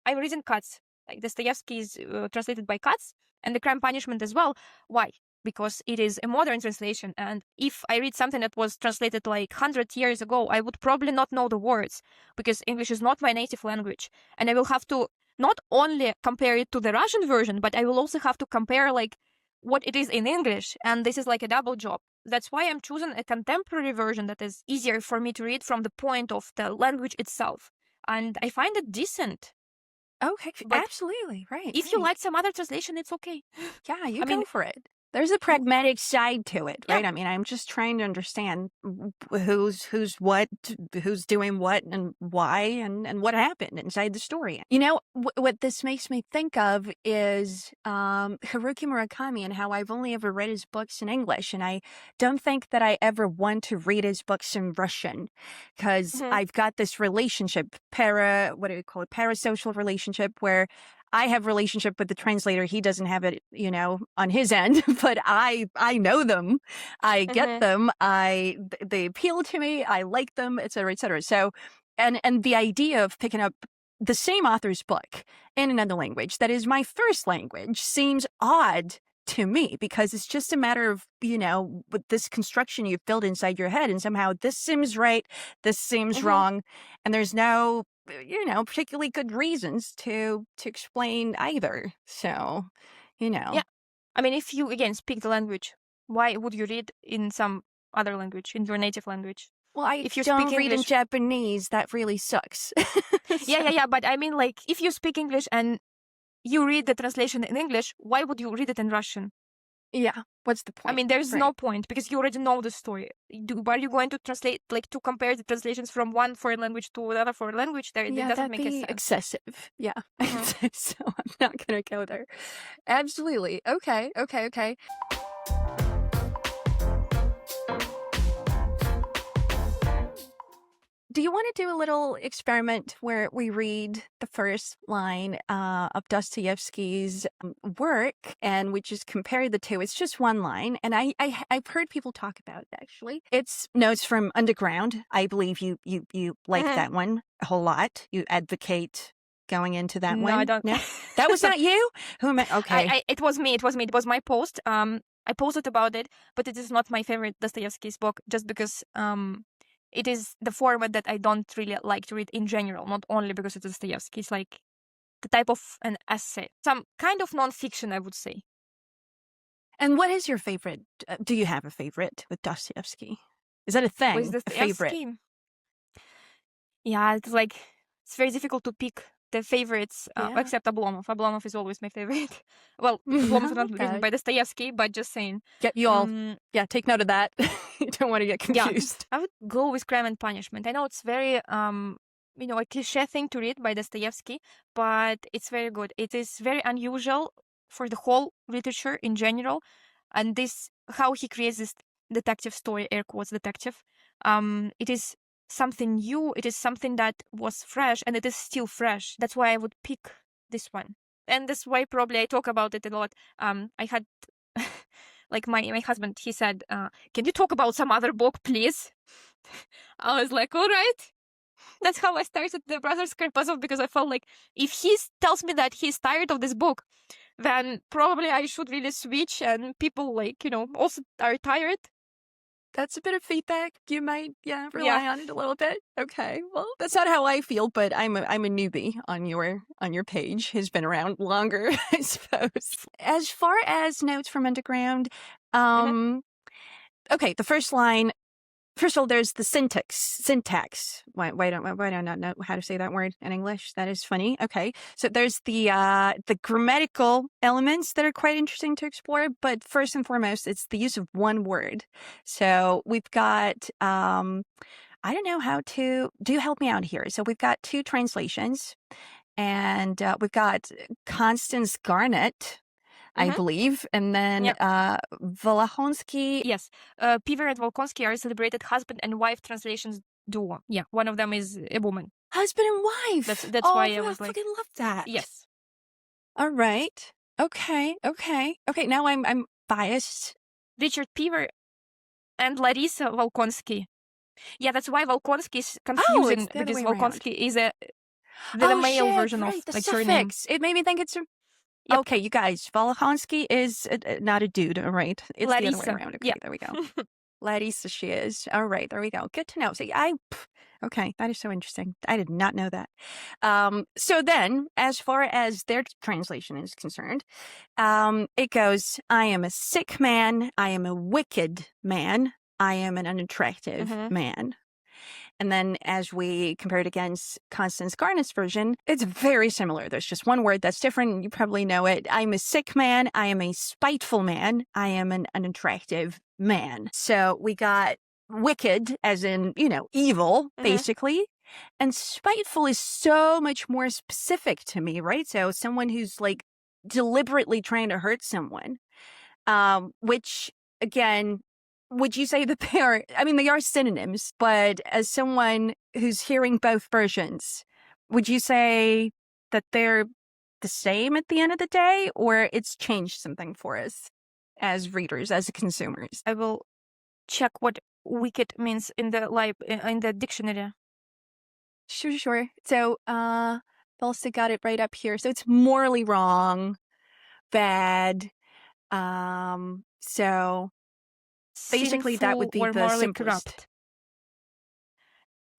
reading Katz. Like Dostoevsky is translated by Katz, and The Crime Punishment as well. Why? Because it is a modern translation. And if I read something that was translated like 100 years ago, I would probably not know the words because English is not my native language. And I will have to not only compare it to the Russian version, but I will also have to compare like what it is in English. And this is like a double job. That's why I'm choosing a contemporary version that is easier for me to read from the point of the language itself. And I find it decent.
Okay, but absolutely, right.
If you like some other translation, it's okay.
Yeah, you go for it. There's a pragmatic side to it, right?
Yeah.
I mean, I'm just trying to understand who's what, who's doing what, and why, and what happened inside the story. You know, what this makes me think of is Haruki Murakami and how I've only ever read his books in English, and I don't think that I ever want to read his books in Russian because I've got this relationship, parasocial relationship where I have relationship with the translator. He doesn't have it, you know, on his end, but I know them. I get them. They appeal to me. I like them, et cetera, et cetera. So, and the idea of picking up the same author's book in another language that is my first language seems odd to me because it's just a matter of, you know, with this construction you've built inside your head and somehow this seems right, this seems wrong, and there's no, you know, particularly good reasons to explain either. So, you know.
Yeah. I mean, if you, again, speak the language, why would you read in some other language, in your native language?
Well, if you don't read in Japanese, that really sucks.
Yeah. But I mean, like, if you speak English and you read the translation in English, why would you read it in Russian?
Yeah. What's the point?
I mean, there's no point because you already know the story. Are you going to translate, like, to compare the translations from one foreign language to another foreign language? It doesn't make sense.
Excessive. Yeah. So I'm not going to go there. Absolutely. Okay. Do you want to do a little experiment where we read the first line of Dostoevsky's work and we just compare the two? It's just one line. And I've heard people talk about it, actually. It's Notes from Underground. I believe you like that one a whole lot. You advocate going into that one.
No, I don't.
No? That was not you? Who am I? Okay.
It was me. It was my post. I posted about it, but it is not my favorite Dostoevsky's book just because it is the format that I don't really like to read in general, not only because it's Dostoevsky. It's like the type of an essay, some kind of nonfiction, I would say.
And what is your favorite? Do you have a favorite with Dostoevsky? Is that a thing?
With Dostoevsky?
A favorite?
Yeah, it's very difficult to pick the favorites, except Oblomov. Oblomov is always my favorite. Well, Oblomov is not written by Dostoevsky, but just saying.
Yeah, you all, take note of that. You don't want to get confused.
Yeah, I would go with Crime and Punishment. I know it's very, a cliche thing to read by Dostoevsky, but it's very good. It is very unusual for the whole literature in general, and this how he creates this detective story, air quotes detective. It is something new. It is something that was fresh, and it is still fresh. That's why I would pick this one, and that's why probably I talk about it a lot. I had like my husband, he said, can you talk about some other book, please? I was like, all right. That's how I started the Brothers Karamazov, because I felt like if he tells me that he's tired of this book, then probably I should really switch, and people also are tired.
That's a bit of feedback. You might, rely on it a little bit. Okay, well, that's not how I feel, but I'm a newbie on your page. Has been around longer, I suppose. As far as Notes from Underground, okay, the first line. First of all, there's the syntax. Why don't I not know how to say that word in English? That is funny. Okay, so there's the grammatical elements that are quite interesting to explore. But first and foremost, it's the use of one word. So we've got I don't know how to. Do help me out here. So we've got two translations, and we've got Constance Garnett, I believe, and then Volokonsky.
Yes, Piver and Volokonsky are a celebrated husband and wife translations duo. Yeah, one of them is a woman.
Husband and wife.
That's why I was
I fucking love that.
yes.
All right. Okay. Now I'm biased.
Richard Pever and Larissa Volkonsky. Yeah, that's why Volkonsky is confusing, because Volkonsky is the male version of
the
surname.
suffix. It made me think it's a... Yep. Okay, you guys, Volkonsky is not a dude, all right? It's
Larissa.
the other way around. Okay, there we go. Larissa she is. All right, there we go. Good to know. So okay, that is so interesting. I did not know that. So then, as far as their translation is concerned, it goes, I am a sick man, I am a wicked man, I am an unattractive man. And then as we compare it against Constance Garnett's version, it's very similar. There's just one word that's different. You probably know it. I'm a sick man. I am a spiteful man. I am an unattractive man. So we got wicked as in, evil, basically. And spiteful is so much more specific to me, right? So someone who's like deliberately trying to hurt someone, which again, would you say that they are synonyms, but as someone who's hearing both versions, would you say that they're the same at the end of the day, or it's changed something for us as readers, as consumers?
I will check what wicked means in the dictionary.
Sure. So, also got it right up here. So it's morally wrong, bad. So basically,
sinful,
that would be the
morally
simplest.
Corrupt.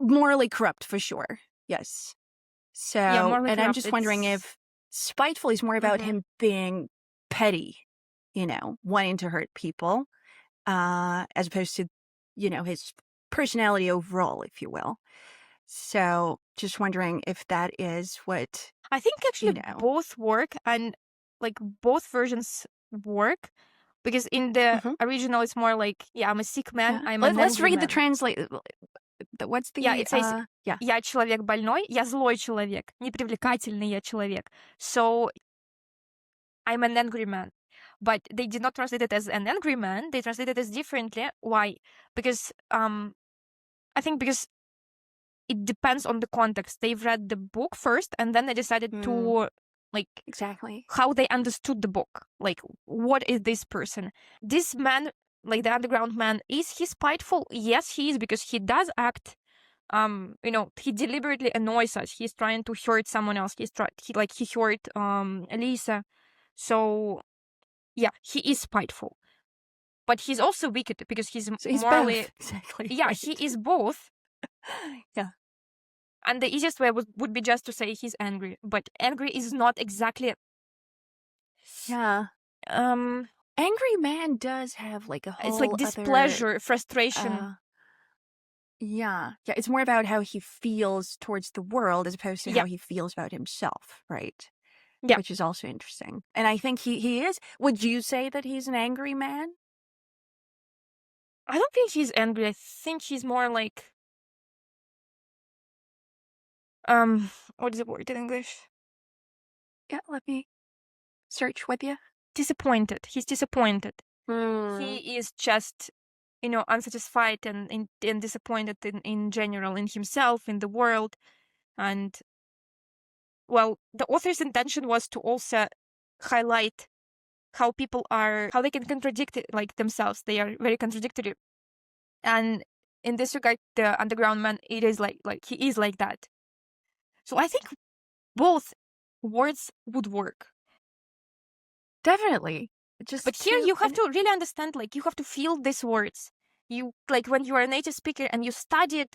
Morally corrupt, for sure. Yes. So, and corrupt, I'm just wondering if spiteful is more about him being petty, wanting to hurt people, as opposed to, his personality overall, if you will. So, just wondering if that is what...
I think actually both work, and both versions work. Because in the original, it's more like, I'm a sick man, I'm an angry
Let's read
man.
the translate. What's the...
it says, я человек больной, я злой человек, непривлекательный я человек. So, I'm an angry man. But they did not translate it as an angry man, they translated it as differently. Why? Because, I think because it depends on the context. They've read the book first, and then they decided to...
exactly
how they understood the book. What is this person? This man, the underground man, is he spiteful? Yes, he is, because he does act, he deliberately annoys us. He's trying to hurt someone else. He hurt Lisa. So yeah, he is spiteful. But he's also wicked, because he's morally...
both. Exactly.
Yeah, he is both.
Yeah.
And the easiest way would be just to say he's angry. But angry is not exactly...
Yeah. Angry man does have a whole...
It's like displeasure, frustration.
Yeah. It's more about how he feels towards the world as opposed to how he feels about himself, right? Yeah. Which is also interesting. And I think he is... Would you say that he's an angry man?
I don't think he's angry. I think he's more like... what is the word in English?
Yeah, let me search with you.
Disappointed. He's disappointed. He is just, unsatisfied and disappointed in general, in himself, in the world. And, well, the author's intention was to also highlight how people are, how they can contradict themselves. They are very contradictory. And in this regard, the underground man, it is he is like that. So I think both words would work.
Definitely.
But here you have to really understand, you have to feel these words. You, when you are a native speaker and you studied,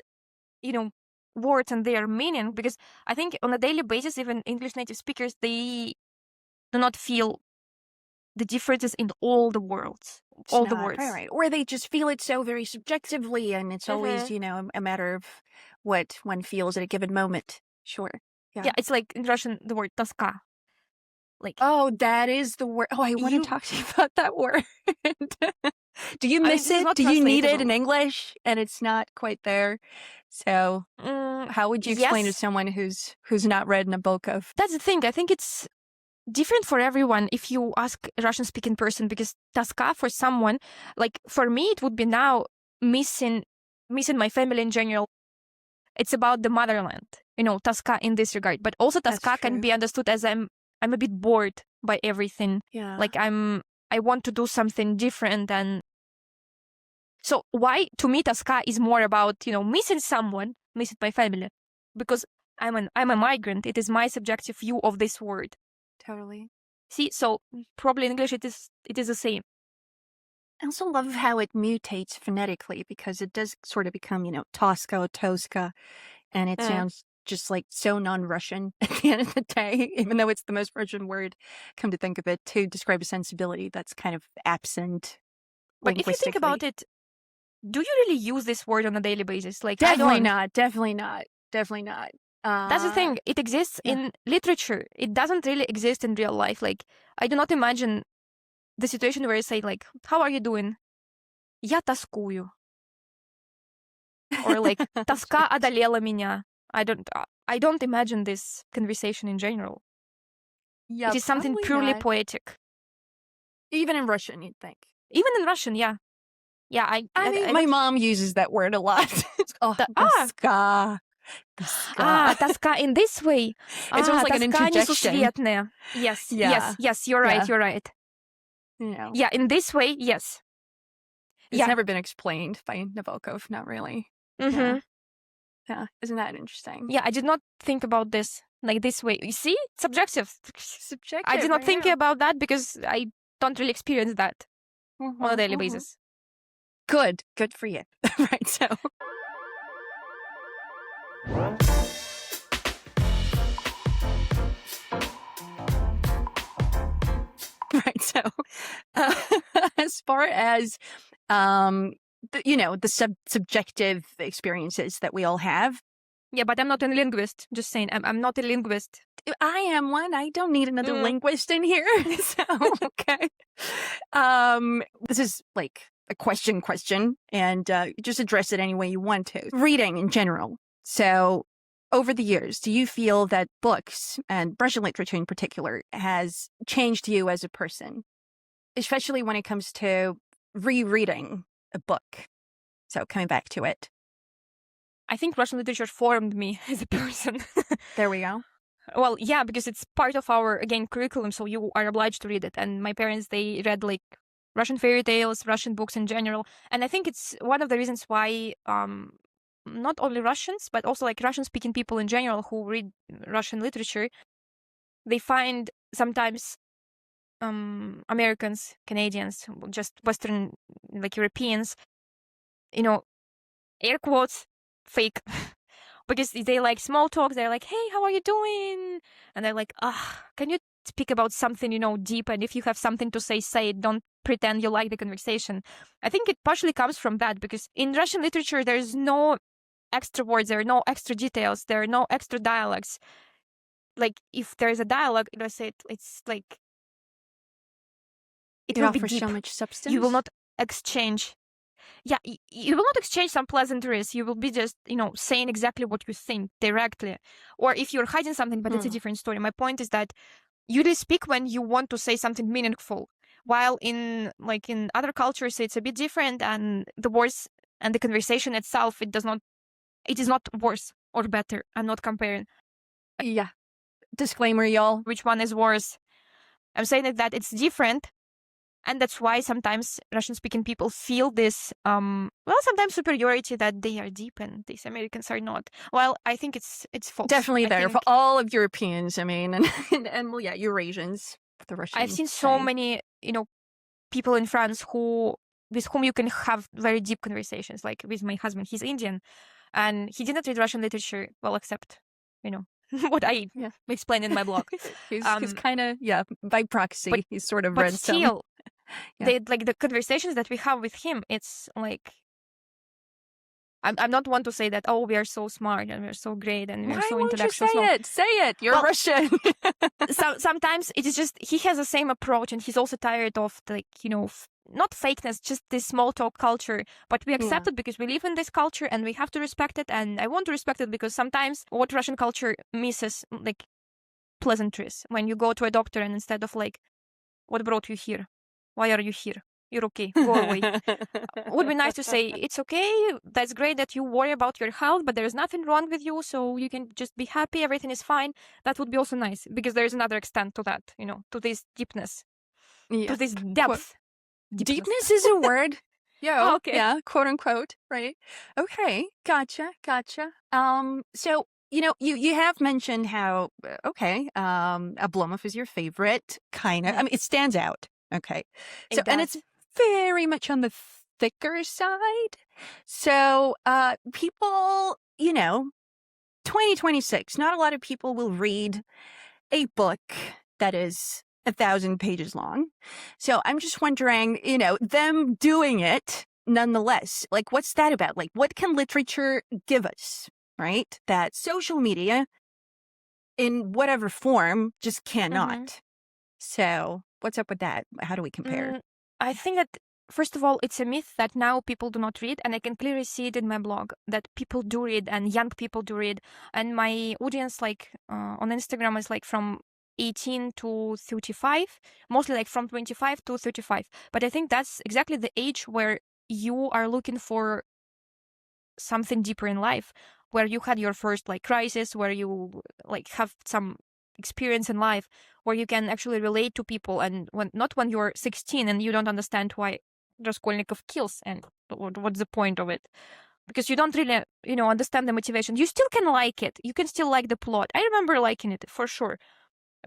words and their meaning, because I think on a daily basis, even English native speakers, they do not feel the differences in all the words, all the words.
Right. Or they just feel it so very subjectively, and it's always, a matter of what one feels at a given moment. Sure.
Yeah, it's like in Russian, the word toska.
Oh, that is the word. Oh, I want to talk to you about that word. Do you miss it? Do you need it in English? And it's not quite there. So how would you explain to someone who's not read Nabokov?
That's the thing. I think it's different for everyone if you ask a Russian-speaking person, because toska for someone, for me, it would be now missing my family in general. it's about the motherland, toska in this regard. But also toska can be understood as I'm a bit bored by everything.
Yeah.
Like I want to do something different. And so why, to me, toska is more about, missing someone, missing my family, because I'm a migrant. It is my subjective view of this word.
Totally.
See, so probably in English it is the same.
I also love how it mutates phonetically, because it does sort of become, toska, toska, and it sounds just like so non-Russian at the end of the day, even though it's the most Russian word, come to think of it, to describe a sensibility that's kind of absent.
But if you think about it, do you really use this word on a daily basis? Like,
definitely not.
That's the thing. It exists in literature. It doesn't really exist in real life. Like, I do not imagine the situation where you say, like, how are you doing? Я тоскую. Or like, тоска одолела меня. I don't imagine this conversation in general.
Yeah,
it is something purely poetic.
Even in Russian, you'd think.
Even in Russian, yeah. Yeah,
I mean, my mom uses that word a lot. Тоска.
Тоска in this way.
It's almost like an interjection.
Yes, you're right. Yeah, in this way, yes.
It's never been explained by Nabokov, not really.
Mm-hmm.
Yeah, isn't that interesting?
Yeah, I did not think about this like this way. You see? Subjective.
I
did not think about that because I don't really experience that on a daily basis.
Good for you. Right, so... Right, so as far as the subjective experiences that we all have.
Yeah, but I'm not a linguist. Just saying, I'm not a linguist.
I am one. I don't need another linguist in here. So okay. This is like a question, and just address it any way you want to. Reading in general. So, over the years, do you feel that books, and Russian literature in particular, has changed you as a person? Especially when it comes to rereading a book. So, coming back to it.
I think Russian literature formed me as a person.
There we go.
Well, yeah, because it's part of our, again, curriculum, so you are obliged to read it. And my parents, they read, like, Russian fairy tales, Russian books in general. And I think it's one of the reasons why... not only Russians, but also like Russian-speaking people in general who read Russian literature, they find sometimes Americans, Canadians, just Western, like Europeans, air quotes, fake. Because they like small talk. They're like, hey, how are you doing? And they're like, can you speak about something, deep? And if you have something to say, say it. Don't pretend you like the conversation. I think it partially comes from that, because in Russian literature, there's no extra words, there are no extra details, there are no extra dialogues. Like, if there's a dialogue, let's say it's like... It will be deep.
So much substance.
You will not exchange... Yeah, you will not exchange some pleasantries. You will be just, saying exactly what you think directly. Or if you're hiding something, but it's a different story. My point is that you really speak when you want to say something meaningful. While in other cultures, it's a bit different, and the words and the conversation itself, it is not worse or better. I'm not comparing.
Yeah. Disclaimer, y'all.
Which one is worse? I'm saying that it's different. And that's why sometimes Russian-speaking people feel this, sometimes superiority, that they are deep and these Americans are not. Well, I think it's false.
Definitely there for all of Europeans, I mean, and Eurasians. The Russians.
I've seen so many, people in France with whom you can have very deep conversations. Like with my husband, he's Indian, and he didn't read Russian literature, well, except, what I explain in my blog.
he's kind of, by proxy, he's sort of read some.
But still, the conversations that we have with him, it's like... I'm not one to say that, we are so smart and we're so great and we're so intellectual.
Why won't you say it? You're Russian.
Sometimes it is just, he has the same approach, and he's also tired of, not fakeness, just this small talk culture. But we accept it because we live in this culture and we have to respect it. And I want to respect it because sometimes what Russian culture misses, like, pleasantries. When you go to a doctor and instead of like, what brought you here? Why are you here? you're okay, go away. Would be nice to say, it's okay, that's great that you worry about your health, but there's nothing wrong with you, so you can just be happy, everything is fine. That would be also nice, because there's another extent to that, to this deepness, to this depth.
Deepness is a word.
Okay.
Yeah, quote unquote, right? Okay, gotcha. So, you have mentioned how, Oblomov is your favorite, kind of. I mean, it stands out. Okay. So, and it's very much on the thicker side. So, people, 2026, not a lot of people will read a book that is 1,000 pages long. So I'm just wondering, them doing it nonetheless, like, what's that about? Like, what can literature give us, right? That social media, in whatever form, just cannot. So what's up with that? How do we compare?
I think that, first of all, it's a myth that now people do not read, and I can clearly see it in my blog that people do read, and young people do read, and my audience, on Instagram, is from 18 to 35, mostly from 25 to 35. But I think that's exactly the age where you are looking for something deeper in life, where you had your first crisis, where you have some experience in life, where you can actually relate to people, and not when you're 16 and you don't understand why Raskolnikov kills and what's the point of it, because you don't really understand the motivation. You still can like it, you can still like the plot. I remember liking it for sure,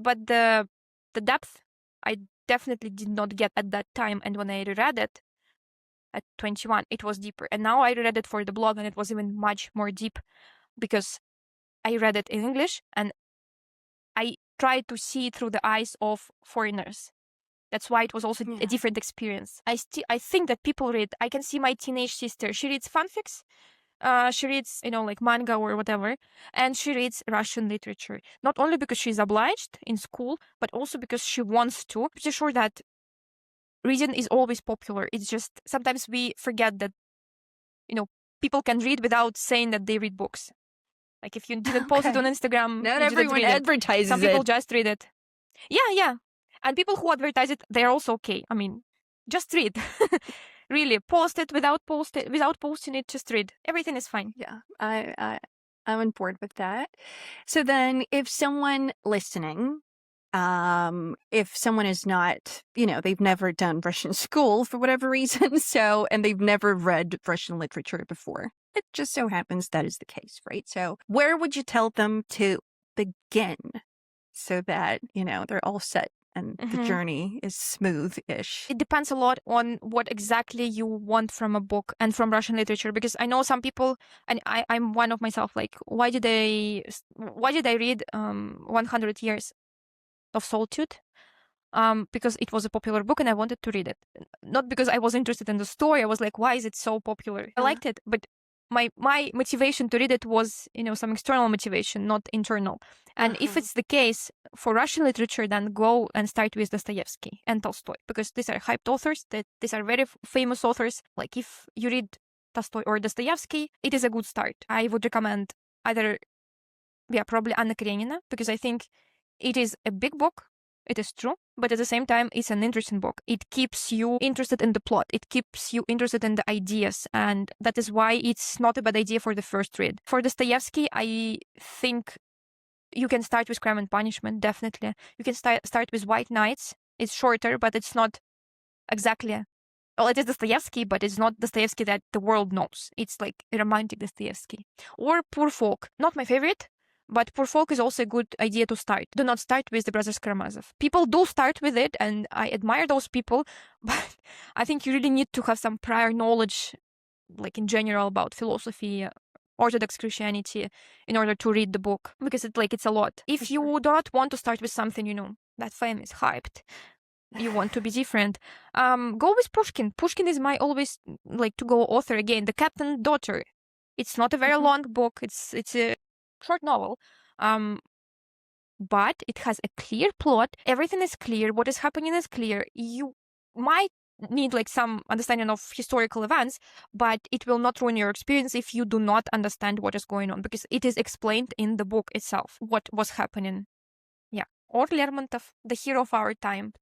but the depth I definitely did not get at that time, and when I reread it at 21, it was deeper. And now I read it for the blog, and it was even much more deep, because I read it in English and I tried to see through the eyes of foreigners. That's why it was also a different experience. I think that people read. I can see my teenage sister. She reads fanfics. She reads, manga or whatever, and she reads Russian literature. Not only because she's obliged in school, but also because she wants to. I'm pretty sure that reading is always popular. It's just sometimes we forget that, people can read without saying that they read books. Like if you didn't post it on Instagram,
not everyone advertises it.
Some people just read it. Yeah. And people who advertise it, they're also okay. I mean, just read. Really, post it without posting it, just read. Everything is fine.
Yeah, I'm on board with that. So then if someone listening, if someone is not, they've never done Russian school for whatever reason, and they've never read Russian literature before, it just so happens that is the case, right? So where would you tell them to begin so that, they're all set and the journey is smooth-ish?
It depends a lot on what exactly you want from a book and from Russian literature, because I know some people, and I'm one of myself, why did I read 100 Years of Solitude? Because it was a popular book and I wanted to read it. Not because I was interested in the story. I was like, why is it so popular? I liked it, but my motivation to read it was, some external motivation, not internal. And if it's the case for Russian literature, then go and start with Dostoevsky and Tolstoy, because these are hyped authors, these are very famous authors. Like if you read Tolstoy or Dostoevsky, it is a good start. I would recommend either, probably Anna Karenina, because I think it is a big book. It is true, but at the same time, it's an interesting book. It keeps you interested in the plot. It keeps you interested in the ideas. And that is why it's not a bad idea for the first read. For Dostoevsky, I think you can start with Crime and Punishment, definitely. You can start with White Nights. It's shorter, but it's not exactly... Well, it is Dostoevsky, but it's not Dostoevsky that the world knows. It's like a romantic Dostoevsky. Or Poor Folk. Not my favorite, but Poor Folk is also a good idea to start. Do not start with the Brothers Karamazov. People do start with it, and I admire those people, but I think you really need to have some prior knowledge, in general, about philosophy, Orthodox Christianity, in order to read the book, because it's a lot. If you do not want to start with something, that famous, hyped, you want to be different, go with Pushkin. Pushkin is my always to-go author again. The Captain's Daughter. It's not a very long book. It's a short novel, but it has a clear plot. Everything is clear. What is happening is clear. You might need some understanding of historical events, but it will not ruin your experience if you do not understand what is going on, because it is explained in the book itself what was happening. Or Lermontov, the hero of our time.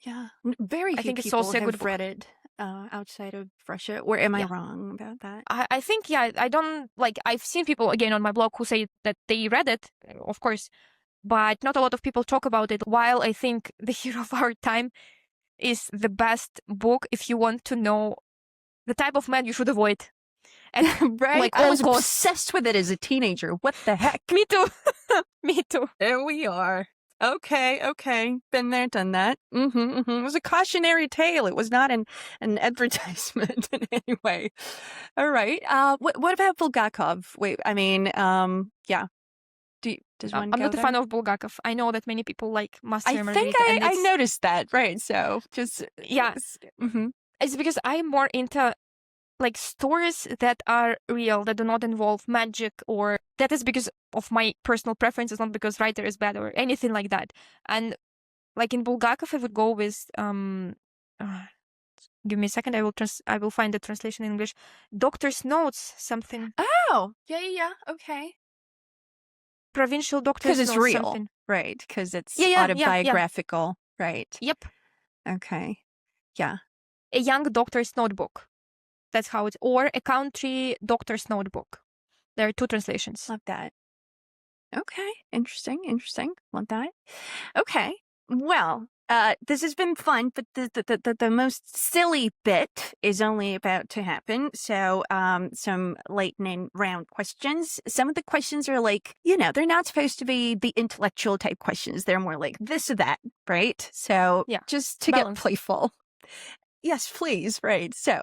Yeah. Very
I
few
think it's also
people
a good
have
book.
read it outside of Russia. Or am I wrong about that?
I think, I don't, like, I've seen people, again, on my blog who say that they read it, of course, but not a lot of people talk about it. While I think The Hero of Our Time is the best book if you want to know the type of man you should avoid.
Right?
Like,
I was obsessed with it as a teenager. What the heck?
Me too. Me too.
There we are. Okay. Been there, done that. It was a cautionary tale. It was not an advertisement in any way. All right. What about Bulgakov? Wait, I mean, yeah. Does one
I'm
go
not a
there?
fan of Bulgakov. I know that many people like Master and
I think
Margarita.
I noticed that, right? So just
it's because I'm more into like stories that are real, that do not involve magic, or that is because of my personal preferences, not because writer is bad or anything like that. And like in Bulgakov, I would go with give me a second. I will find the translation in English. Doctor's Notes, something.
Oh, yeah. Okay.
Provincial Doctor's Notes.
Because it's real,
something.
right? Because it's
Yeah.
autobiographical, right?
Yep.
Okay. Yeah.
A young doctor's notebook. That's how it's, or a country doctor's notebook. There are two translations.
Love that. Okay. Interesting. Love that. Okay. Well, this has been fun, but the most silly bit is only about to happen. So, some lightning round questions. Some of the questions are like, they're not supposed to be the intellectual type questions. They're more like this or that, right? So, just to get playful. Yes, please. Right. So,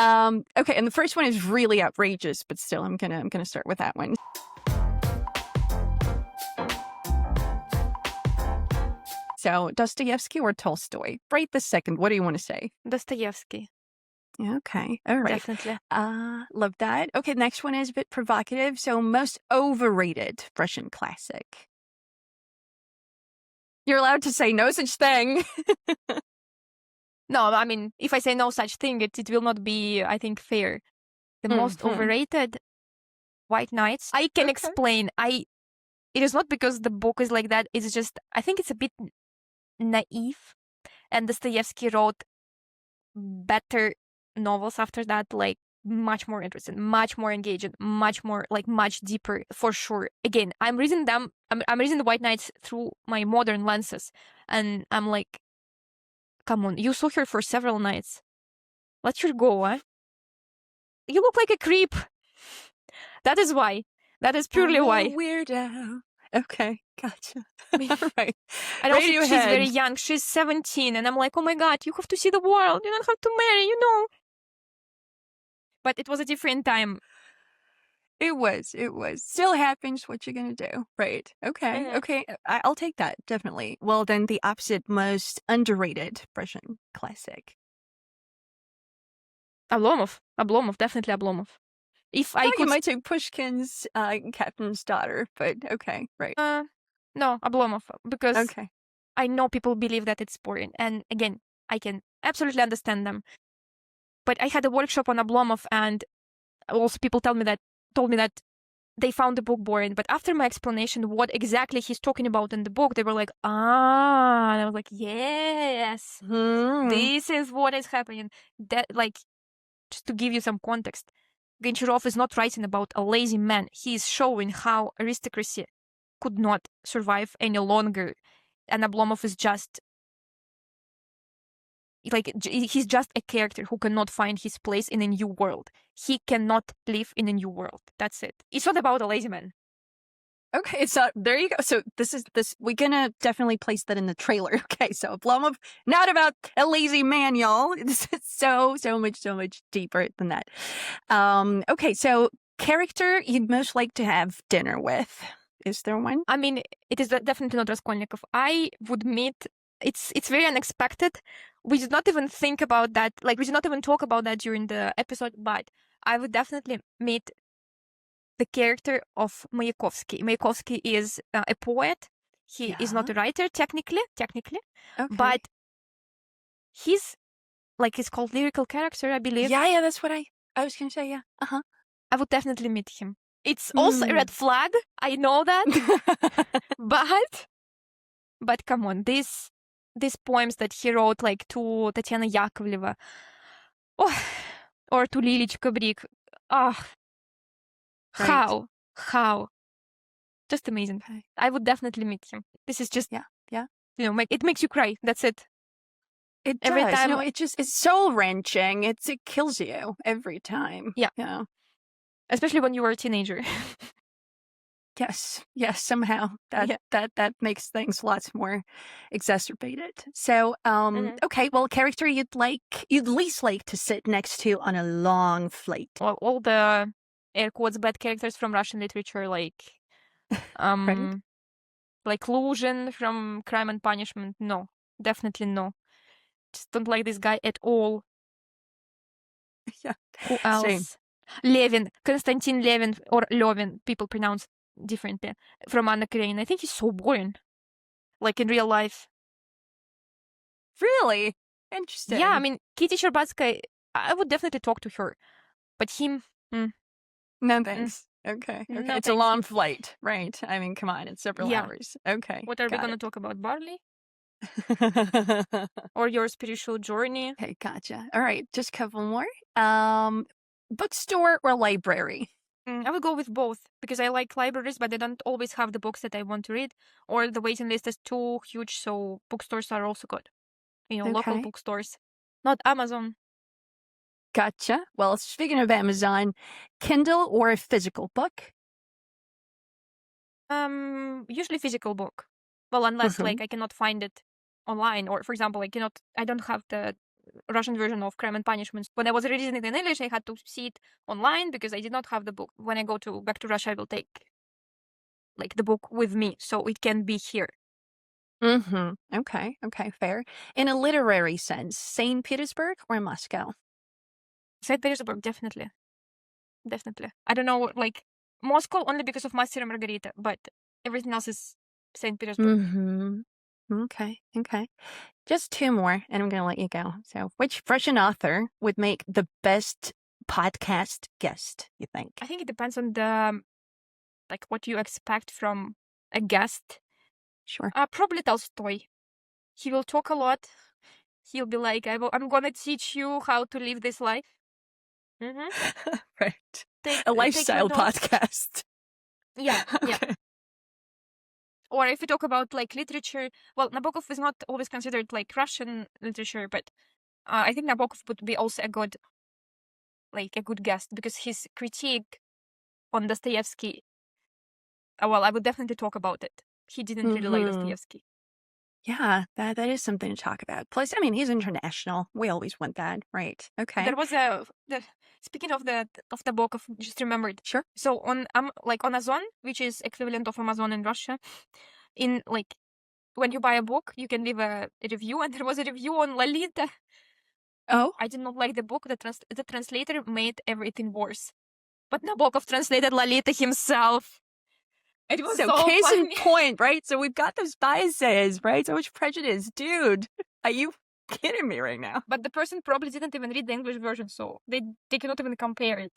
okay. And the first one is really outrageous, but still, I'm gonna start with that one. So, Dostoevsky or Tolstoy? Right this second. What do you want to say?
Dostoevsky.
Okay. All right.
Definitely.
Love that. Okay. Next one is a bit provocative. So, most overrated Russian classic. You're allowed to say no such thing.
No, I mean, if I say no such thing, it will not be, I think, fair. The most overrated, White Knights. I can explain. It is not because the book is like that. It's just, I think it's a bit naive. And Dostoevsky wrote better novels after that, like much more interesting, much more engaging, much more, like much deeper, for sure. Again, I'm reading them. I'm reading the White Knights through my modern lenses. And I'm like, come on, you saw her for several nights. Let her go, huh? You look like a creep. That is why. That is purely why.
Weirdo. Okay, gotcha. Right.
And also, she's very young. She's 17. And I'm like, oh my God, you have to see the world. You don't have to marry, But it was a different time.
It was. Still happens. What you're going to do. Right. Okay. Okay. I'll take that. Definitely. Well, then the opposite, most underrated Russian classic.
Oblomov. Definitely Oblomov. If I could...
You might say Pushkin's Captain's Daughter, but okay. Right.
No, Oblomov. Because I know people believe that it's boring. And again, I can absolutely understand them. But I had a workshop on Oblomov, and also people told me that they found the book boring. But after my explanation, what exactly he's talking about in the book, they were like, and I was like, yes, this is what is happening. That, like, just to give you some context, Goncharov is not writing about a lazy man. He is showing how aristocracy could not survive any longer. And Oblomov is just, like, he's just a character who cannot find his place in a new world. He cannot live in a new world. That's it. It's not about a lazy man.
Okay, it's not. There you go. So this. We're gonna definitely place that in the trailer. Okay, so Oblomov, not about a lazy man, y'all. It's so much deeper than that. Okay, so character you'd most like to have dinner with. Is there one?
I mean, it is definitely not Raskolnikov. I would meet. It's very unexpected. We did not even think about that. Like, we did not even talk about that during the episode. But I would definitely meet the character of Mayakovsky. Mayakovsky is a poet. He is not a writer, technically, but he's, like, it's called lyrical character, I believe.
Yeah, that's what I was gonna say. Yeah,
I would definitely meet him. It's also a red flag. I know that, but come on, this these poems that he wrote like to Tatiana Yakovleva, or to Lilichka Brik. How? Just amazing.
Okay.
I would definitely meet him. This is just,
yeah.
it makes you cry. That's it.
It
Every
does.
time.
No, it's soul wrenching. It kills you every time.
Yeah. Especially when you were a teenager.
Yes, somehow that makes things lots more exacerbated. So, okay, well, character you'd least like to sit next to on a long flight.
Well, all the air quotes bad characters from Russian literature, like
right?
like Luzhin from Crime and Punishment. No, definitely no. Just don't like this guy at all.
Yeah.
Who else?
Same.
Levin, Konstantin Levin, or Levin, people pronounce differently, from Anna Karenina. I think he's so boring, like in real life.
Really? Interesting.
Yeah, I mean, Kitty Sherbatskaya, I would definitely talk to her, but him...
No thanks. Okay.
No,
it's a long flight, right? I mean, come on, it's several hours. Okay.
What are we going to talk about? Barley? Or your spiritual journey?
Okay, gotcha. All right, just a couple more. Bookstore or library?
I would go with both, because I like libraries, but they don't always have the books that I want to read, or the waiting list is too huge, so bookstores are also good. Local bookstores. Not Amazon.
Gotcha. Well, speaking of Amazon, Kindle or a physical book?
Usually physical book. Well, unless like I cannot find it online, or for example, I don't have the Russian version of Crime and Punishment. When I was reading it in English, I had to see it online because I did not have the book. When I go back to Russia, I will take like the book with me, so it can be here.
Okay, fair. In a literary sense, St. Petersburg or Moscow?
St. Petersburg, definitely. I don't know, like Moscow only because of Master and Margarita, but everything else is St. Petersburg.
Okay. Just two more, and I'm going to let you go. So, which Russian author would make the best podcast guest, you think?
I think it depends on the like what you expect from a guest.
Sure.
Probably Tolstoy. He will talk a lot. He'll be like, I'm gonna teach you how to live this life.
Right. A lifestyle podcast.
Yeah. Or if you talk about like literature, well, Nabokov is not always considered like Russian literature, but I think Nabokov would be also a good guest, because his critique on Dostoevsky, well, I would definitely talk about it. He didn't really like Dostoevsky.
Yeah, that is something to talk about. Plus, I mean, he's international. We always want that, right? Okay.
There was speaking of Nabokov, just remembered.
Sure.
So on Amazon, which is equivalent of Amazon in Russia, in like when you buy a book, you can leave a review, and there was a review on Lolita.
Oh,
I did not like the book. The translator made everything worse. But Nabokov translated Lolita himself. It was so
case
funny.
in point, right? So we've got those biases, right? So much prejudice. Dude, are you kidding me right now?
But the person probably didn't even read the English version, so they cannot even compare it.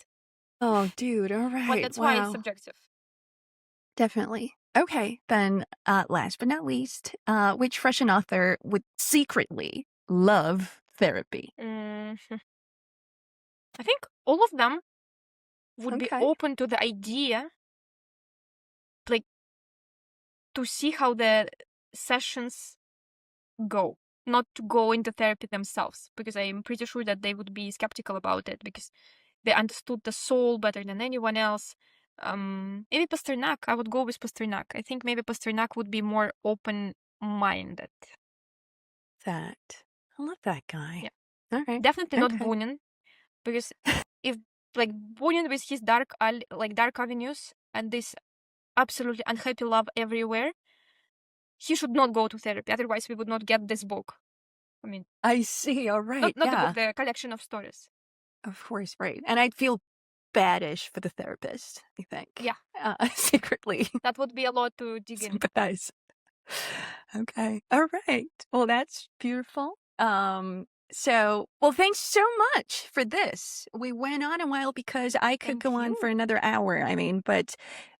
Oh, dude, all right.
But that's why it's subjective.
Definitely. Okay, then last but not least, which Russian author would secretly love therapy?
I think all of them would be open to the idea, like, to see how the sessions go, not to go into therapy themselves, because I'm pretty sure that they would be skeptical about it, because they understood the soul better than anyone else. Maybe Pasternak. I would go with Pasternak. I think maybe Pasternak would be more open-minded.
I love that guy.
Yeah.
All right.
Definitely not Bunin, because if like Bunin with his dark avenues and this absolutely unhappy love everywhere, he should not go to therapy. Otherwise, we would not get this book. I mean,
I see. All right.
Not the book, the collection of stories.
Of course, right. And I'd feel baddish for the therapist, I think.
Yeah.
Secretly.
That would be a lot to dig in.
Sympathize. Okay. All right. Well, that's beautiful. So, well, thanks so much for this. We went on a while because I could go on for another hour. I mean, but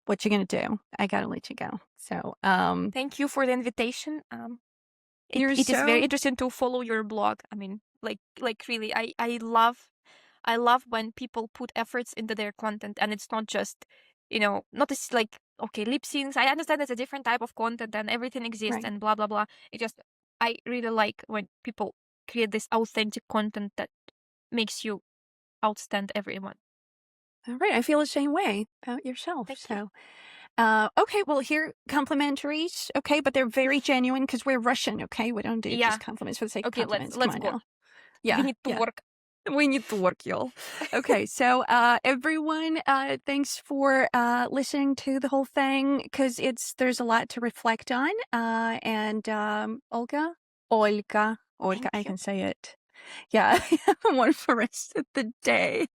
what you gonna do? I gotta let you go. So,
thank you for the invitation. it is very interesting to follow your blog. I mean, like really, I love when people put efforts into their content, and it's not just, not as like, okay, lip syncs. I understand it's a different type of content and everything exists and blah blah blah. I really like when people create this authentic content that makes you outstand everyone.
All right, I feel the same way about yourself.
Thank
you. Okay, well, here complimentaries, okay, but they're very genuine because we're Russian, okay? We don't do just compliments for the sake of compliments.
Let's go.
Now. Yeah,
we need to work.
We need to work, y'all. Okay, so everyone, thanks for listening to the whole thing because there's a lot to reflect on. And Olga, I can say it. Yeah, I have one for the rest of the day.